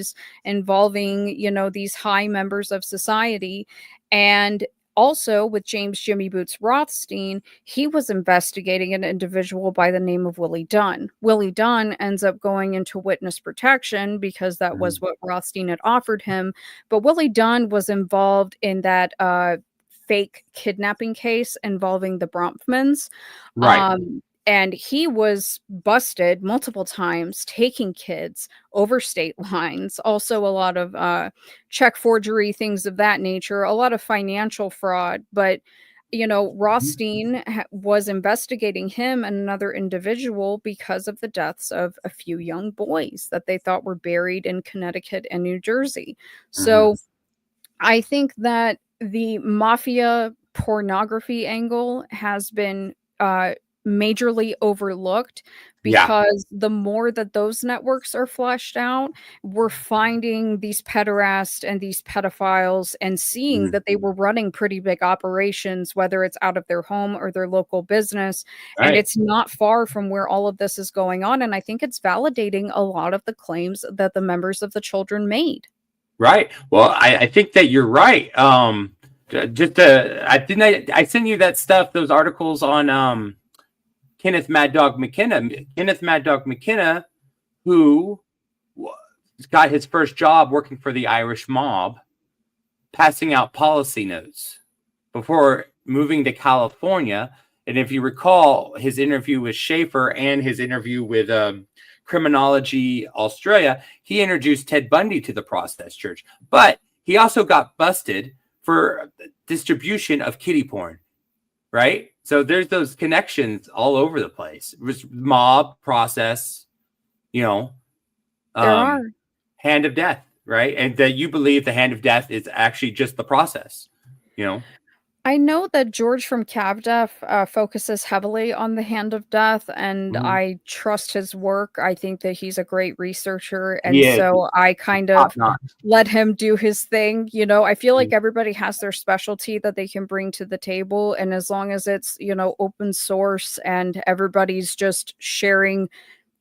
involving, these high members of society. And also with James Jimmy Boots Rothstein, he was investigating an individual by the name of Willie Dunn. Willie Dunn ends up going into witness protection because that was what Rothstein had offered him. But Willie Dunn was involved in that fake kidnapping case involving the Bronfmans. Right. And he was busted multiple times taking kids over state lines. Also a lot of check forgery, things of that nature, a lot of financial fraud. But, Rothstein was investigating him and another individual because of the deaths of a few young boys that they thought were buried in Connecticut and New Jersey. So I think that the mafia pornography angle has been majorly overlooked because the more that those networks are fleshed out, we're finding these pederasts and these pedophiles and seeing that they were running pretty big operations, whether it's out of their home or their local business. And it's not far from where all of this is going on. And I think it's validating a lot of the claims that the members of the children made. Right. Well, I think that you're right. I sent you that stuff, those articles on Kenneth Mad Dog McKenna. Kenneth Mad Dog McKenna, who got his first job working for the Irish mob, passing out policy notes before moving to California. And if you recall his interview with Schaefer and his interview with Criminology Australia, he introduced Ted Bundy to the Process Church. But he also got busted for distribution of kiddie porn, right? So there's those connections all over the place. It was mob, process, There are. hand of death, right? And that you believe the hand of death is actually just the process, I know that George from CavDef focuses heavily on the hand of death, and I trust his work. I think that he's a great researcher, and so I kind of let him do his thing. I feel like everybody has their specialty that they can bring to the table, and as long as it's, open source and everybody's just sharing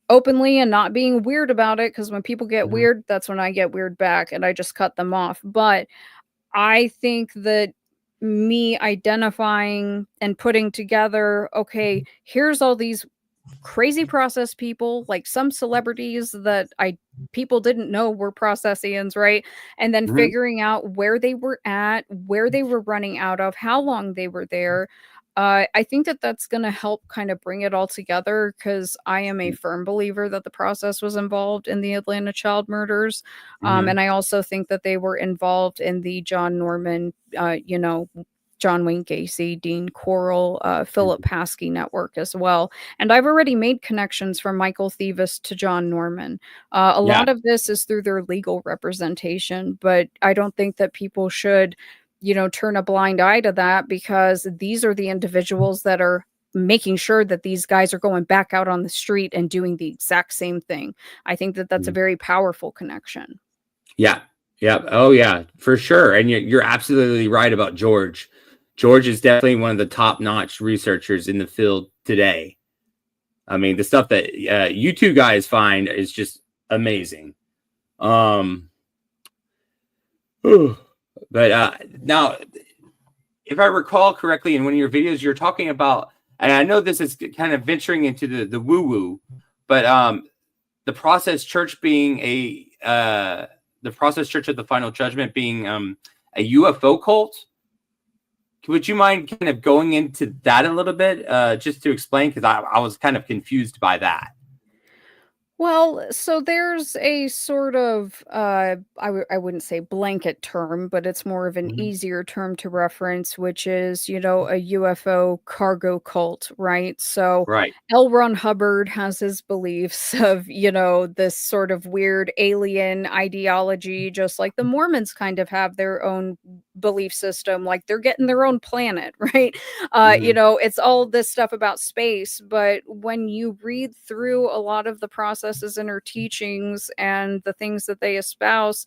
openly and not being weird about it, because when people get weird, that's when I get weird back, and I just cut them off. But I think that me identifying and putting together, okay, here's all these crazy process people, like some celebrities that people didn't know were processians, right? And then figuring out where they were at, where they were running out of, how long they were there. I think that that's going to help kind of bring it all together, because I am a firm believer that the process was involved in the Atlanta child murders. And I also think that they were involved in the John Norman, John Wayne Gacy, Dean Corll, Philip Paskey network as well. And I've already made connections from Michael Thievis to John Norman. A lot of this is through their legal representation, but I don't think that people should, turn a blind eye to that, because these are the individuals that are making sure that these guys are going back out on the street and doing the exact same thing. I think that that's a very powerful connection. Yeah. Yeah. Oh, yeah, for sure. And you're absolutely right about George. George is definitely one of the top-notch researchers in the field today. I mean, the stuff that you two guys find is just amazing. But now, if I recall correctly, in one of your videos, you're talking about, and I know this is kind of venturing into the woo-woo, but the Process Church being the Process Church of the Final Judgment being a UFO cult. Would you mind kind of going into that a little bit, just to explain? Because I was kind of confused by that. Well, so there's a sort of, I wouldn't say blanket term, but it's more of an easier term to reference, which is, a UFO cargo cult, right? So Right. L. Ron Hubbard has his beliefs of, this sort of weird alien ideology, just like the Mormons kind of have their own belief system, like they're getting their own planet, right? It's all this stuff about space, but when you read through a lot of the processes in her teachings and the things that they espouse,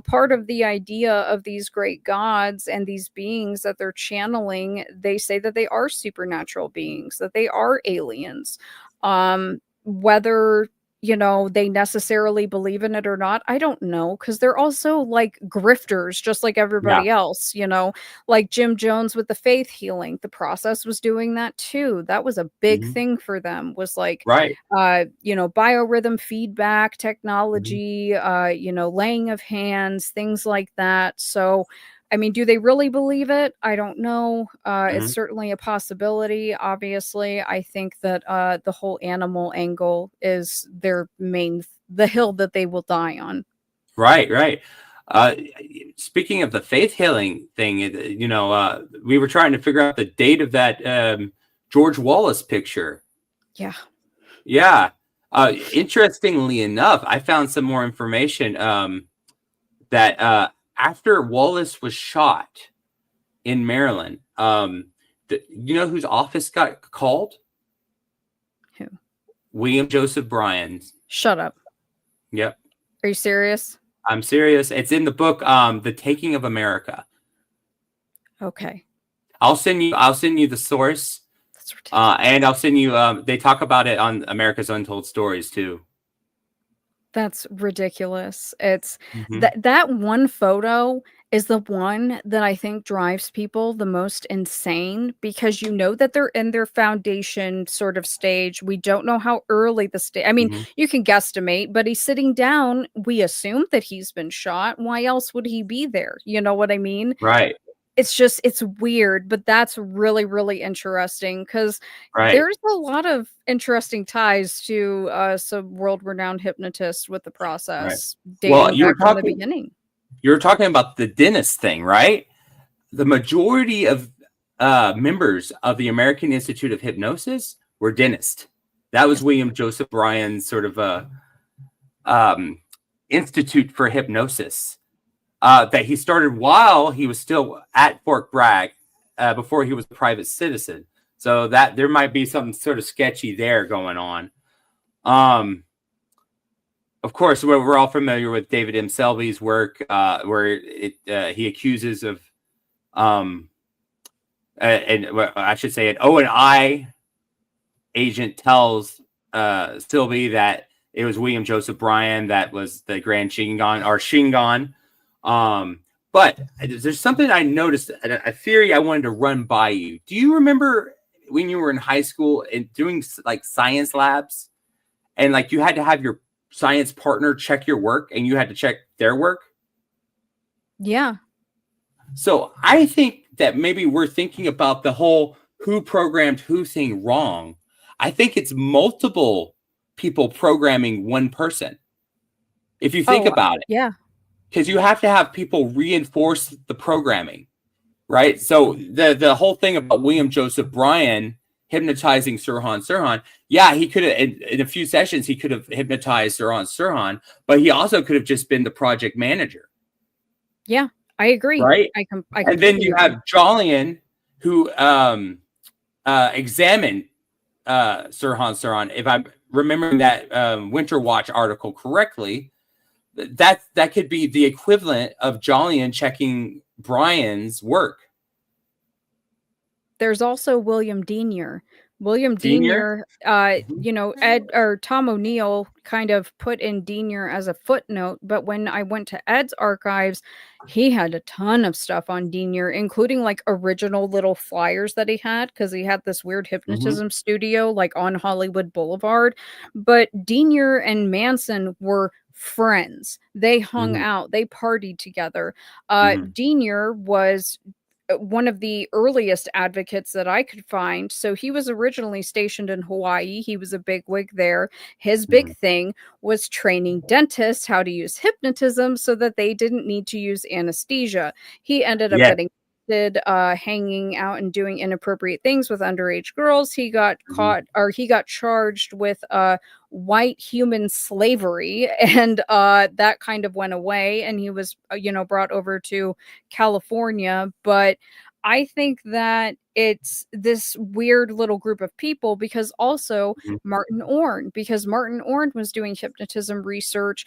part of the idea of these great gods and these beings that they're channeling, they say that they are supernatural beings, that they are aliens. Whether they necessarily believe in it or not, I don't know, because they're also like grifters, just like everybody else, like Jim Jones with the faith healing. The Process was doing that too. That was a big thing for them, was like, biorhythm feedback technology, laying of hands, things like that. So, I mean, do they really believe it? I don't know. It's certainly a possibility. Obviously, I think that the whole animal angle is the hill that they will die on. Right. Speaking of the faith healing thing, we were trying to figure out the date of that George Wallace picture. Yeah. Interestingly enough, I found some more information that after Wallace was shot in Maryland, whose office got called? Who? William Joseph Bryan. Shut up. Yep. Are you serious? I'm serious. It's in the book, The Taking of America. Okay. I'll send you the source. That's ridiculous. And I'll send you, they talk about it on America's Untold Stories too. That's ridiculous. It's that one photo is the one that I think drives people the most insane, because that they're in their foundation sort of stage. We don't know how early the stage. I mean, you can guesstimate, but he's sitting down. We assume that he's been shot. Why else would he be there? You know what I mean? Right. It's weird, but that's really, really interesting, because there's a lot of interesting ties to some world-renowned hypnotists with the Process. Right. Well, dating back from the beginning. You were talking about the dentist thing, right? The majority of members of the American Institute of Hypnosis were dentists. That was William Joseph Bryan's sort of Institute for Hypnosis. That he started while he was still at Fort Bragg, before he was a private citizen. So that there might be something sort of sketchy there going on. Of course, we're all familiar with David M. Selby's work, where he accuses of, and I should say, an O&I agent tells Selby that it was William Joseph Bryan that was the Grand Shingon, or Shingon. But there's something I noticed, a theory I wanted to run by you. Do you remember when you were in high school and doing like science labs, and like you had to have your science partner check your work and you had to check their work? Yeah. So I think that maybe we're thinking about the whole who programmed who thing wrong. I think it's multiple people programming one person. If you think about it. Yeah. Because you have to have people reinforce the programming. right? So the whole thing about William Joseph Bryan hypnotizing Sirhan, yeah, he could have in a few sessions he could have hypnotized Sirhan, but he also could have just been the project manager. Yeah, I agree. Right. I and then you have Jolyon, who examined Sirhan. If I'm remembering that Winter Watch article correctly, that could be the equivalent of Jolyon checking Brian's work. There's also William Denier. William Denier? Denier, Ed or Tom O'Neill kind of put in Denier as a footnote, but when I went to Ed's archives, he had a ton of stuff on Denier, including like original little flyers that he had, because he had this weird hypnotism studio like on Hollywood Boulevard. But Denier and Manson were friends. They hung out, they partied together. Denier was one of the earliest advocates that I could find. So he was originally stationed in Hawaii. He was a bigwig there. His big thing was training dentists how to use hypnotism so that they didn't need to use anesthesia. He ended up getting hanging out and doing inappropriate things with underage girls. He got caught, or he got charged with white human slavery, and that kind of went away, and he was brought over to California. But I think that it's this weird little group of people, because also Martin Orne was doing hypnotism research,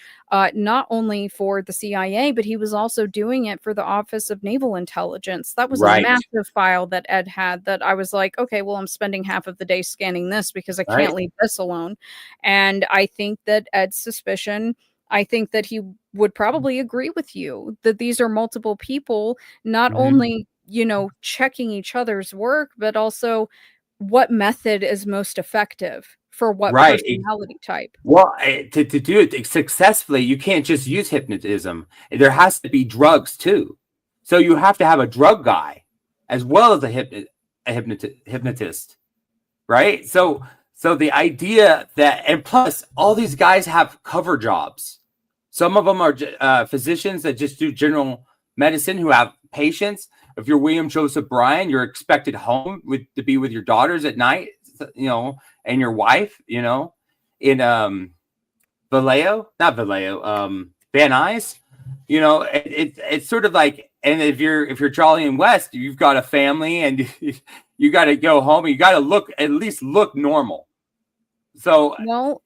not only for the CIA, but he was also doing it for the Office of Naval Intelligence. That was a massive file that Ed had that I was like, okay, well, I'm spending half of the day scanning this because I can't leave this alone. And I think that Ed's suspicion, I think that he would probably agree with you that these are multiple people, not only checking each other's work, but also what method is most effective for what personality type. Well, to do it successfully, you can't just use hypnotism. There has to be drugs too. So you have to have a drug guy as well as a hypnotist, right? So the idea that, and plus all these guys have cover jobs. Some of them are physicians that just do general medicine who have patients. If you're William Joseph Bryan, you're expected home to be with your daughters at night, and your wife, in Van Nuys, it's sort of like, and if you're Jolyon West, you've got a family and you got to go home. You got to at least look normal. So, well,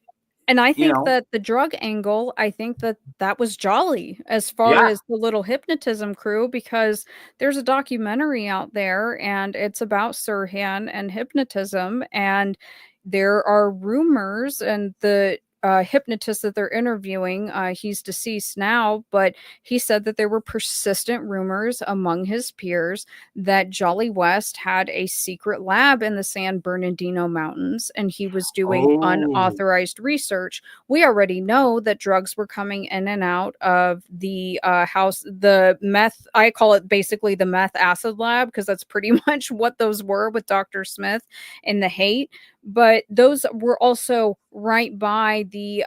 and I think that the drug angle, I think that was jolly as far as the little hypnotism crew, because there's a documentary out there and it's about Sirhan and hypnotism. And there are rumors, and the hypnotist that they're interviewing, he's deceased now, but he said that there were persistent rumors among his peers that Jolly West had a secret lab in the San Bernardino Mountains and he was doing unauthorized research. We already know that drugs were coming in and out of the house, the meth, I call it basically the meth acid lab, because that's pretty much what those were with Dr. Smith in the Haight. But those were also right by the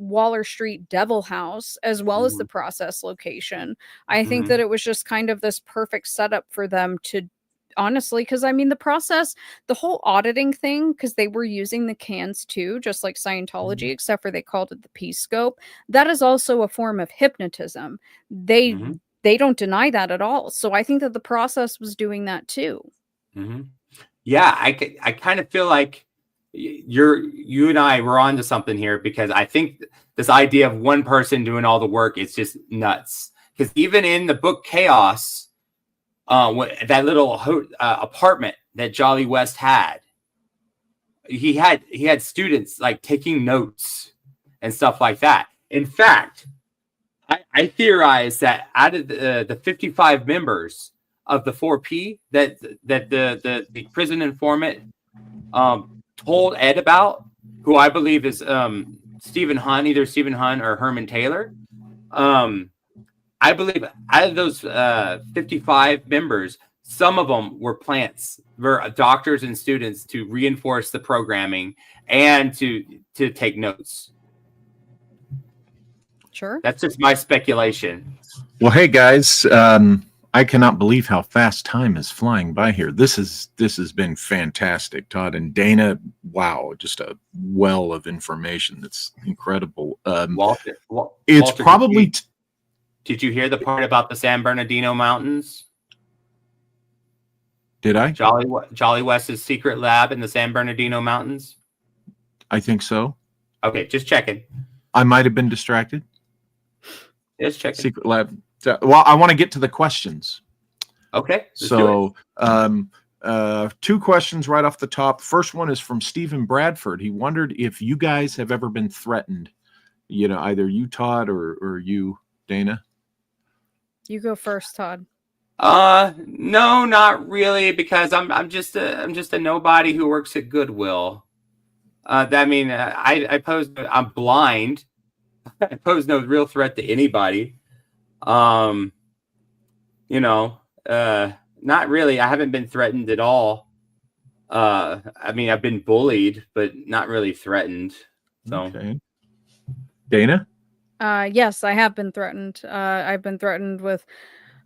Waller Street Devil House, as well as the process location. I think that it was just kind of this perfect setup for them to, honestly, because I mean, the whole auditing thing, because they were using the cans too, just like Scientology, except for they called it the P-scope. That is also a form of hypnotism. They don't deny that at all. So I think that the process was doing that too. Yeah, I kind of feel like you and I were onto something here, because I think this idea of one person doing all the work is just nuts. Because even in the book Chaos, that little apartment that Jolly West had, he had students like taking notes and stuff like that. In fact, I theorize that out of the 55 members of the 4P that the prison informant told Ed about, who I believe is Stephen Hunt, either Stephen Hunt or Herman Taylor. I believe out of those 55 members, some of them were plants, were doctors and students to reinforce the programming and to take notes. Sure. That's just my speculation. Well, hey guys, I cannot believe how fast time is flying by here. This has been fantastic, Todd and Dana. Wow, just a well of information. That's incredible. Walter, It's Walter, probably. Did you hear the part about the San Bernardino Mountains? Did I? Jolly West's secret lab in the San Bernardino Mountains? I think so. Okay, just checking. I might have been distracted. Just checking. Secret lab. Well, I want to get to the questions. Okay. So, 2 questions right off the top. First one is from Stephen Bradford. He wondered if you guys have ever been threatened. You know, either you, Todd, or you, Dana. You go first, Todd. No, not really, because I'm just a nobody who works at Goodwill. I pose. I'm blind. I pose no real threat to anybody. Not really. I haven't been threatened at all. I've been bullied, but not really threatened. So, okay. Dana? Yes, I have been threatened. I've been threatened with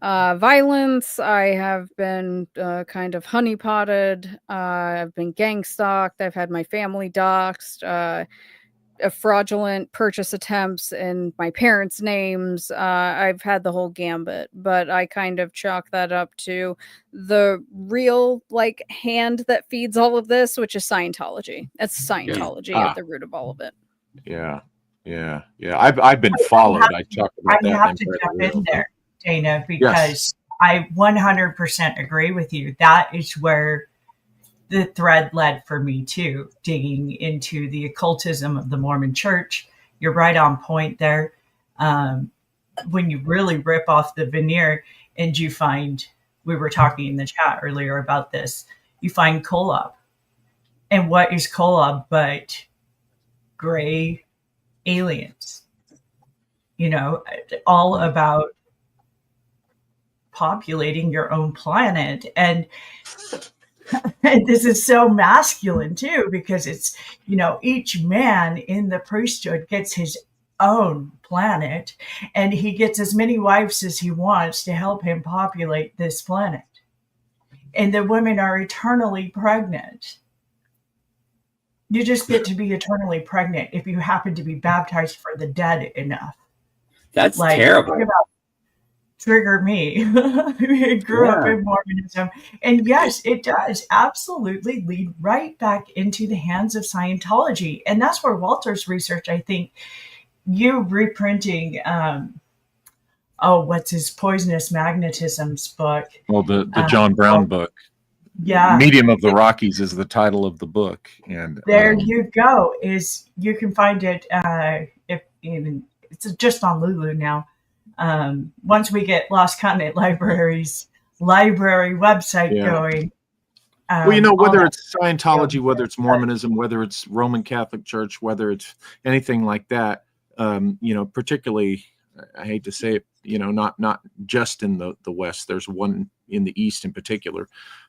violence. I have been kind of honeypotted. I've been gang stalked. I've had my family doxxed. Fraudulent purchase attempts in my parents' names. I've had the whole gambit, but I kind of chalk that up to the real hand that feeds all of this, which is Scientology. It's Scientology at the root of all of it. Yeah. I've been followed. I talked about that. I have to jump in there, Dana, because I 100% agree with you. That is where the thread led for me too, digging into the occultism of the Mormon Church. You're right on point there. When you really rip off the veneer and you find, we were talking in the chat earlier about this, you find Kolob. And what is Kolob but gray aliens? All about populating your own planet. And this is so masculine too, because it's, each man in the priesthood gets his own planet and he gets as many wives as he wants to help him populate this planet. And the women are eternally pregnant. You just get to be eternally pregnant if you happen to be baptized for the dead enough. That's terrible. Trigger me. I grew up in Mormonism. And yes, it does absolutely lead right back into the hands of Scientology. And that's where Walter's research, I think, you reprinting, what's his Poisonous Magnetism's book? Well, the John Brown book. Yeah. Medium of the Rockies is the title of the book. And there you go. You can find it it's just on Lulu now. Once we get Lost Continent Library's library website going. Whether it's Scientology, whether it's Mormonism, whether it's Roman Catholic Church, whether it's anything like that, particularly, I hate to say it, not just in the West. There's one in the East in particular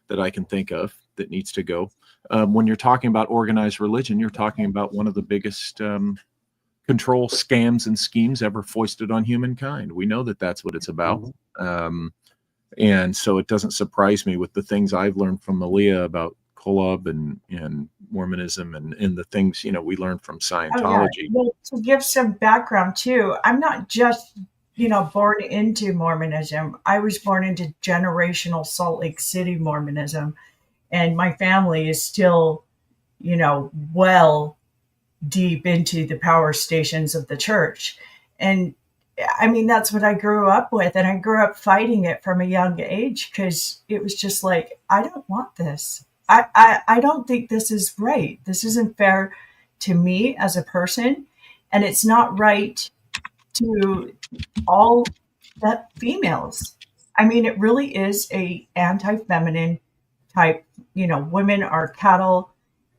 that I can think of that needs to go. When you're talking about organized religion, you're talking about one of the biggest control scams and schemes ever foisted on humankind. We know that that's what it's about. And so it doesn't surprise me with the things I've learned from Malia about Kolob and Mormonism and the things, we learned from Scientology. Well, to give some background too, I'm not just, born into Mormonism. I was born into generational Salt Lake City Mormonism. And my family is still, well deep into the power stations of the church. And that's what I grew up with. And I grew up fighting it from a young age because it was just like, I don't want this. I don't think this is right. This isn't fair to me as a person. And it's not right to all that females. It really is a anti-feminine type, women are cattle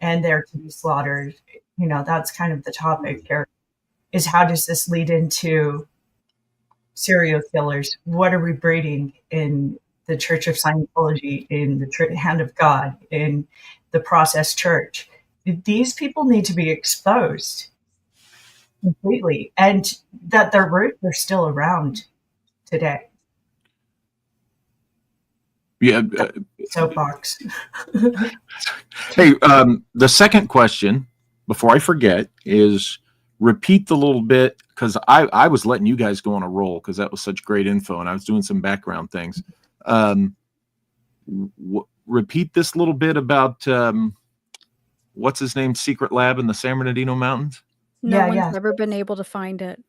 and they're to be slaughtered. That's kind of the topic here, is how does this lead into serial killers? What are we breeding in the Church of Scientology, in the Hand of God, in the Process Church? These people need to be exposed completely, and that their roots are still around today. Yeah. Soapbox. Hey, the second question, before I forget, is repeat the little bit, because I was letting you guys go on a roll because that was such great info, and I was doing some background things. Repeat this little bit about what's his name, secret lab in the San Bernardino Mountains. No one's ever been able to find it.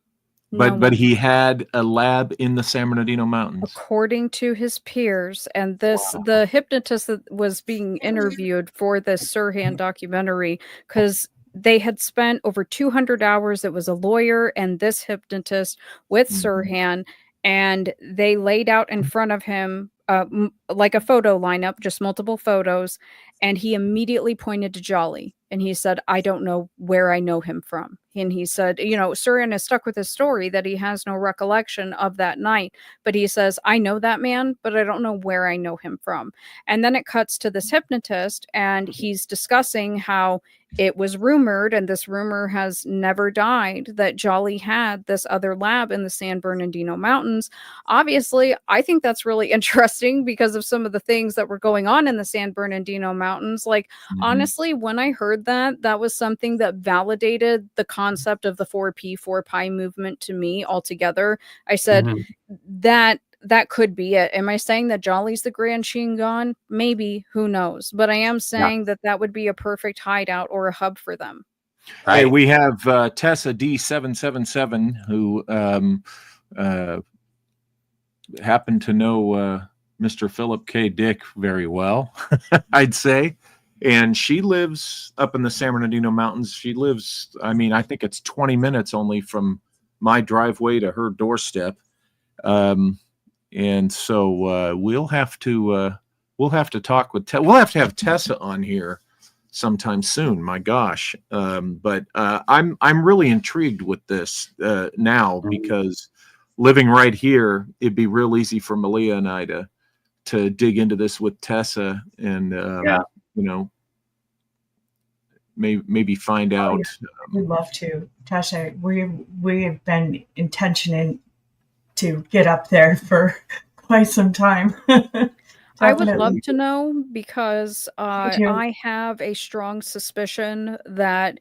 But he had a lab in the San Bernardino Mountains, according to his peers. And the hypnotist that was being interviewed for this Sirhan documentary, because they had spent over 200 hours. It was a lawyer and this hypnotist with Sirhan, and they laid out in front of him like a photo lineup, just multiple photos, and he immediately pointed to Jolly and he said, I don't know where I know him from. And he said, Sirhan is stuck with his story that he has no recollection of that night, but he says, I know that man, but I don't know where I know him from. And then it cuts to this hypnotist, and he's discussing how it was rumored, and this rumor has never died, that Jolly had this other lab in the San Bernardino Mountains. Obviously, I think that's really interesting because of some of the things that were going on in the San Bernardino Mountains. Like, honestly, when I heard that was something that validated the concept of the 4P, 4Pi movement to me altogether. I said, that could be it. Am I saying that Jolly's the Grand Shingon? Maybe, who knows? But I am saying that would be a perfect hideout or a hub for them. Right. Hey, we have Tessa D777 who happened to know Mr. Philip K. Dick very well, I'd say. And she lives up in the San Bernardino Mountains. She lives, I think it's 20 minutes only from my driveway to her doorstep. And so we'll have to talk with we'll have to have Tessa on here sometime soon. My gosh. But I'm really intrigued with this now, because living right here, it'd be real easy for Malia and I to dig into this with Tessa and maybe find out. We'd love to, Tasha. We have been intentioning to get up there for quite some time. I would love to know, because I have a strong suspicion that,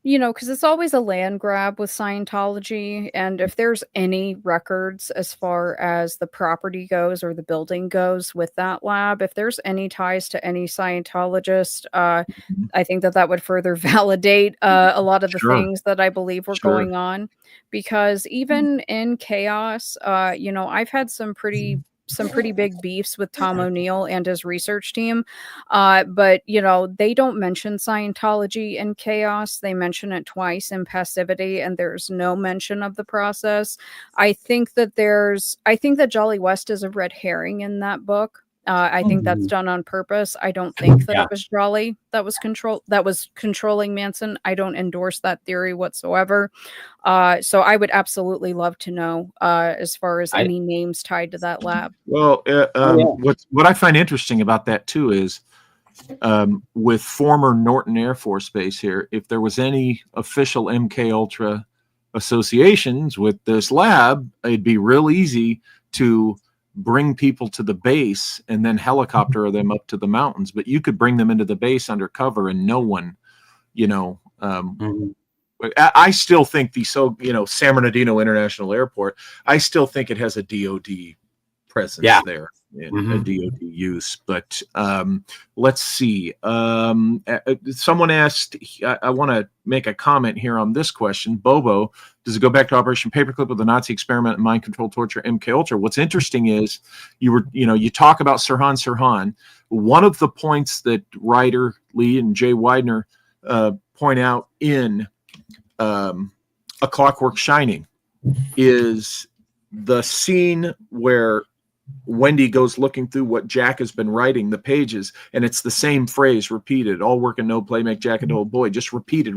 because it's always a land grab with Scientology. And if there's any records as far as the property goes or the building goes with that lab, if there's any ties to any Scientologist, I think that would further validate a lot of the things that I believe were going on. Because even in chaos, I've had some pretty big beefs with Tom O'Neill and his research team. But, they don't mention Scientology in chaos. They mention it twice in passivity, and there's no mention of the process. I think that Jolly West is a red herring in that book. I think that's done on purpose. I don't think that it was Jolly that was controlling Manson. I don't endorse that theory whatsoever. So I would absolutely love to know as far as any names tied to that lab. Well, what I find interesting about that too is with former Norton Air Force Base here, if there was any official MK Ultra associations with this lab, it'd be real easy to bring people to the base and then helicopter them up to the mountains. But you could bring them into the base undercover and no one, I still think San Bernardino International Airport, I still think it has a DOD presence there in a DOD use. But let's see. Someone asked, I want to make a comment here on this question. Bobo, does it go back to Operation Paperclip with the Nazi experiment and mind control torture, MK Ultra? What's interesting is you talk about Sirhan. One of the points that Ryder Lee and Jay Widener point out in A Clockwork Shining is the scene where Wendy goes looking through what Jack has been writing, the pages, and it's the same phrase repeated: all work and no play make Jack a dull boy. Just repeated.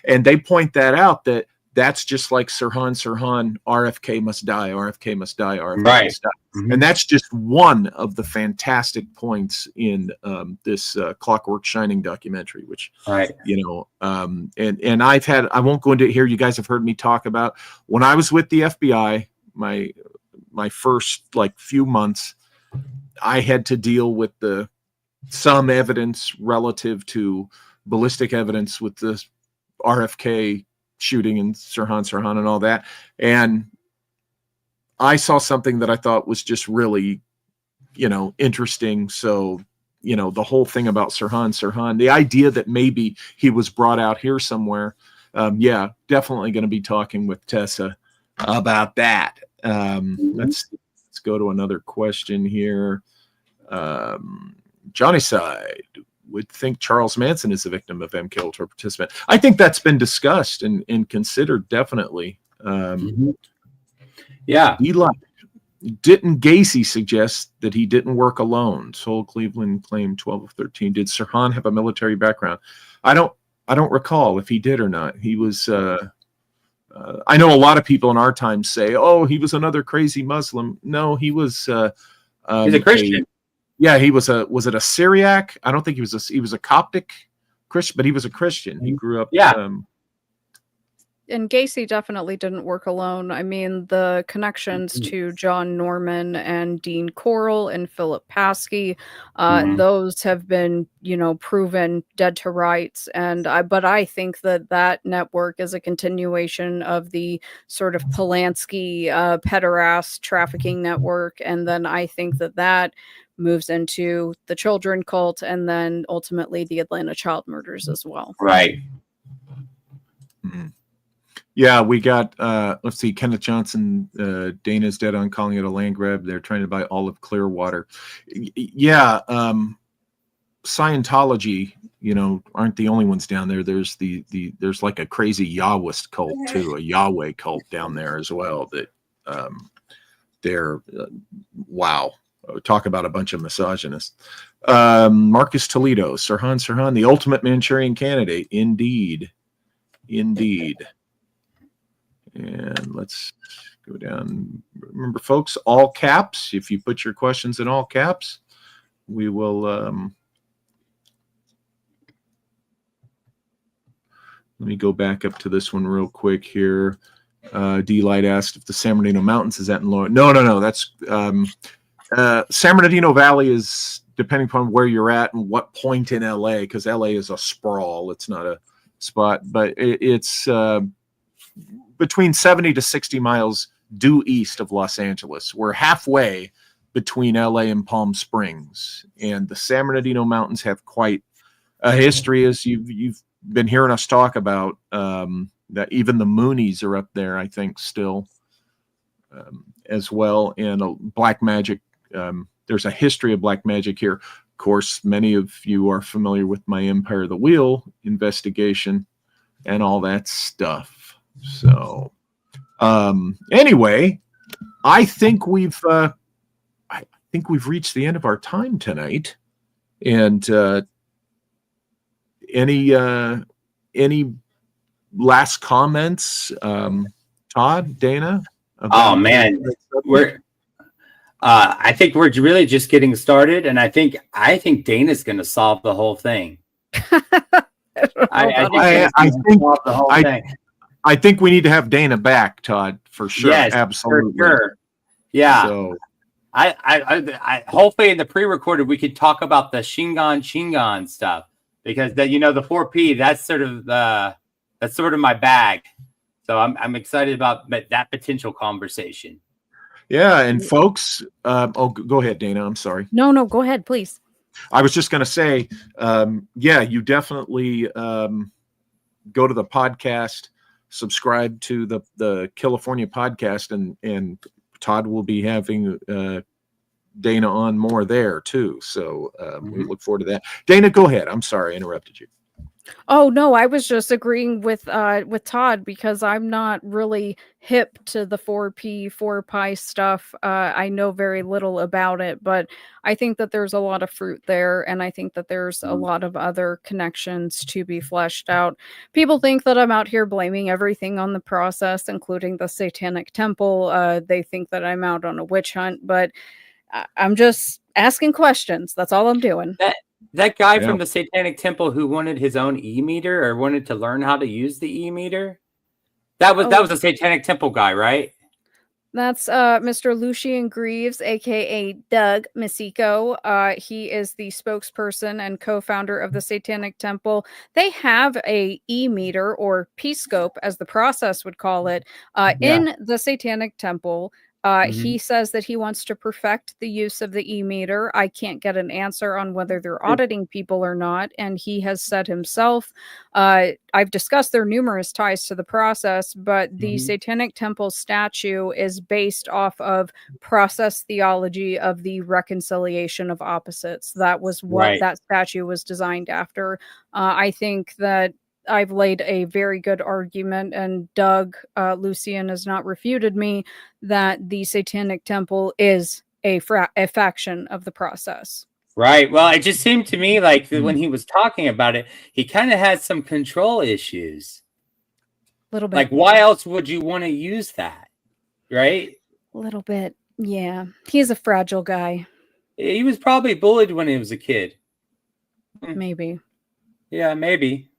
And they point that out, that's just like Sirhan, RFK must die, RFK must die, RFK must die. And that's just one of the fantastic points in this Clockwork Shining documentary, which, and I won't go into it here. You guys have heard me talk about when I was with the FBI, my first few months, I had to deal with some evidence relative to ballistic evidence with the RFK shooting and Sirhan and all that. And I saw something that I thought was just really, interesting. So, the whole thing about Sirhan, the idea that maybe he was brought out here somewhere. Definitely going to be talking with Tessa about that. Let's go to another question here. Johnny Side would think Charles Manson is a victim of MKUltra participant. I think that's been discussed and considered, definitely. Eli, didn't Gacy suggest that he didn't work alone? Soul Cleveland claimed 12 of 13. Did Sirhan have a military background? I don't recall if he did or not. He was. I know a lot of people in our time say, "Oh, he was another crazy Muslim." No, he was. He's a Christian. He was a. Was it a Syriac? I don't think he was. He was a Coptic Christian, but he was a Christian. He grew up. And Gacy definitely didn't work alone. I mean, the connections to John Norman and Dean Corll and Philip Paskey, those have been, proven dead to rights. But I think that network is a continuation of the sort of Polanski pederast trafficking network. And then I think that moves into the children cult and then ultimately the Atlanta child murders as well. Right. Mm-hmm. Yeah, we got, let's see, Kenneth Johnson, Dana's dead on calling it a land grab. They're trying to buy all of Clearwater. Scientology, aren't the only ones down there. There's there's like a crazy Yahwist cult too, a Yahweh cult down there as well. That they're, wow, talk about a bunch of misogynists. Marcus Toledo, Sirhan, the ultimate Manchurian candidate. Indeed. And let's go down. Remember, folks, all caps. If you put your questions in all caps, we will. Let me go back up to this one real quick here. D-Light asked if the San Bernardino Mountains is that in Lawrence. No. That's San Bernardino Valley is depending upon where you're at and what point in LA, because LA is a sprawl. It's not a spot, but it's between 70 to 60 miles due east of Los Angeles. We're halfway between LA and Palm Springs, and the San Bernardino Mountains have quite a history, as you've been hearing us talk about. That even the Moonies are up there, I think, still as well. And black magic. There's a history of black magic here. Of course, many of you are familiar with my Empire of the Wheel investigation and all that stuff. So, anyway, I think we've reached the end of our time tonight. And any last comments, Todd, Dana? Oh man, I think we're really just getting started, and I think Dana's going to solve the whole thing. I think we need to have Dana back, Todd, for sure. Yes, absolutely. For sure. Yeah. So, I hopefully in the pre-recorded we could talk about the Shingon stuff, because the 4P, that's sort of my bag. So I'm excited about that potential conversation. Yeah, and folks, go ahead, Dana. I'm sorry. No, go ahead, please. I was just going to say, you definitely go to the podcast, subscribe to the California podcast, and Todd will be having Dana on more there too. So we look forward to that. Dana, go ahead. I'm sorry, I interrupted you. Oh no, I was just agreeing with Todd, because I'm not really hip to the 4P 4Pi stuff. I know very little about it, but I think that there's a lot of fruit there, and I think that there's a lot of other connections to be fleshed out. People think that I'm out here blaming everything on the process, including the Satanic Temple. They think that I'm out on a witch hunt, but I'm just asking questions. That's all I'm doing. That guy from the Satanic Temple who wanted his own e-meter, or wanted to learn how to use the e-meter, that was a Satanic Temple guy, right? That's Mr. Lucian Greaves, aka Doug Masico. He is the spokesperson and co-founder of the Satanic Temple. They have a e-meter, or P-scope, as the process would call it, in the Satanic Temple. He says that he wants to perfect the use of the e-meter. I can't get an answer on whether they're auditing people or not. And he has said himself, I've discussed their numerous ties to the process, but the Satanic Temple statue is based off of process theology of the reconciliation of opposites. That was what that statue was designed after. I think that I've laid a very good argument, and Doug Lucian has not refuted me, that the Satanic Temple is a faction of the process. Right. Well, it just seemed to me like when he was talking about it, he kind of had some control issues. A little bit. Like, why else would you want to use that? Right? A little bit. Yeah. He's a fragile guy. He was probably bullied when he was a kid. Maybe. Yeah, maybe.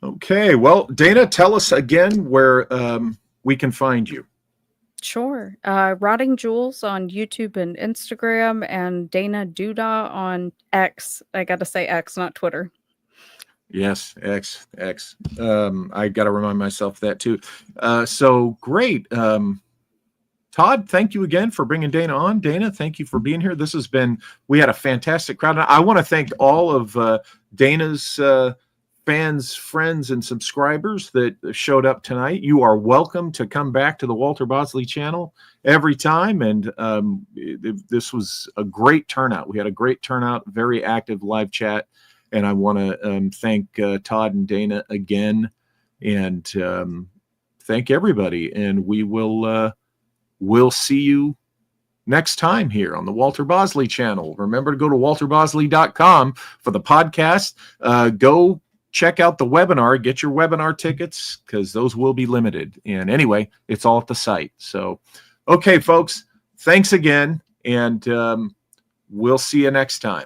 Okay, well, Dana, tell us again where we can find you. Sure. Rotting Jewels on YouTube and Instagram, and Dana Duda on X. I got to say X, not Twitter. Yes, X. I got to remind myself of that too. So great. Todd, thank you again for bringing Dana on. Dana, thank you for being here. We had a fantastic crowd. I want to thank all of Dana's fans, friends, and subscribers that showed up tonight. You are welcome to come back to the Walter Bosley channel every time. And this was a great turnout. We had a great turnout, very active live chat. And I want to thank Todd and Dana again, and thank everybody. And we'll see you next time here on the Walter Bosley channel. Remember to go to walterbosley.com for the podcast. Go check out the webinar, get your webinar tickets, because those will be limited. And anyway, it's all at the site. So, okay, folks, thanks again, and we'll see you next time.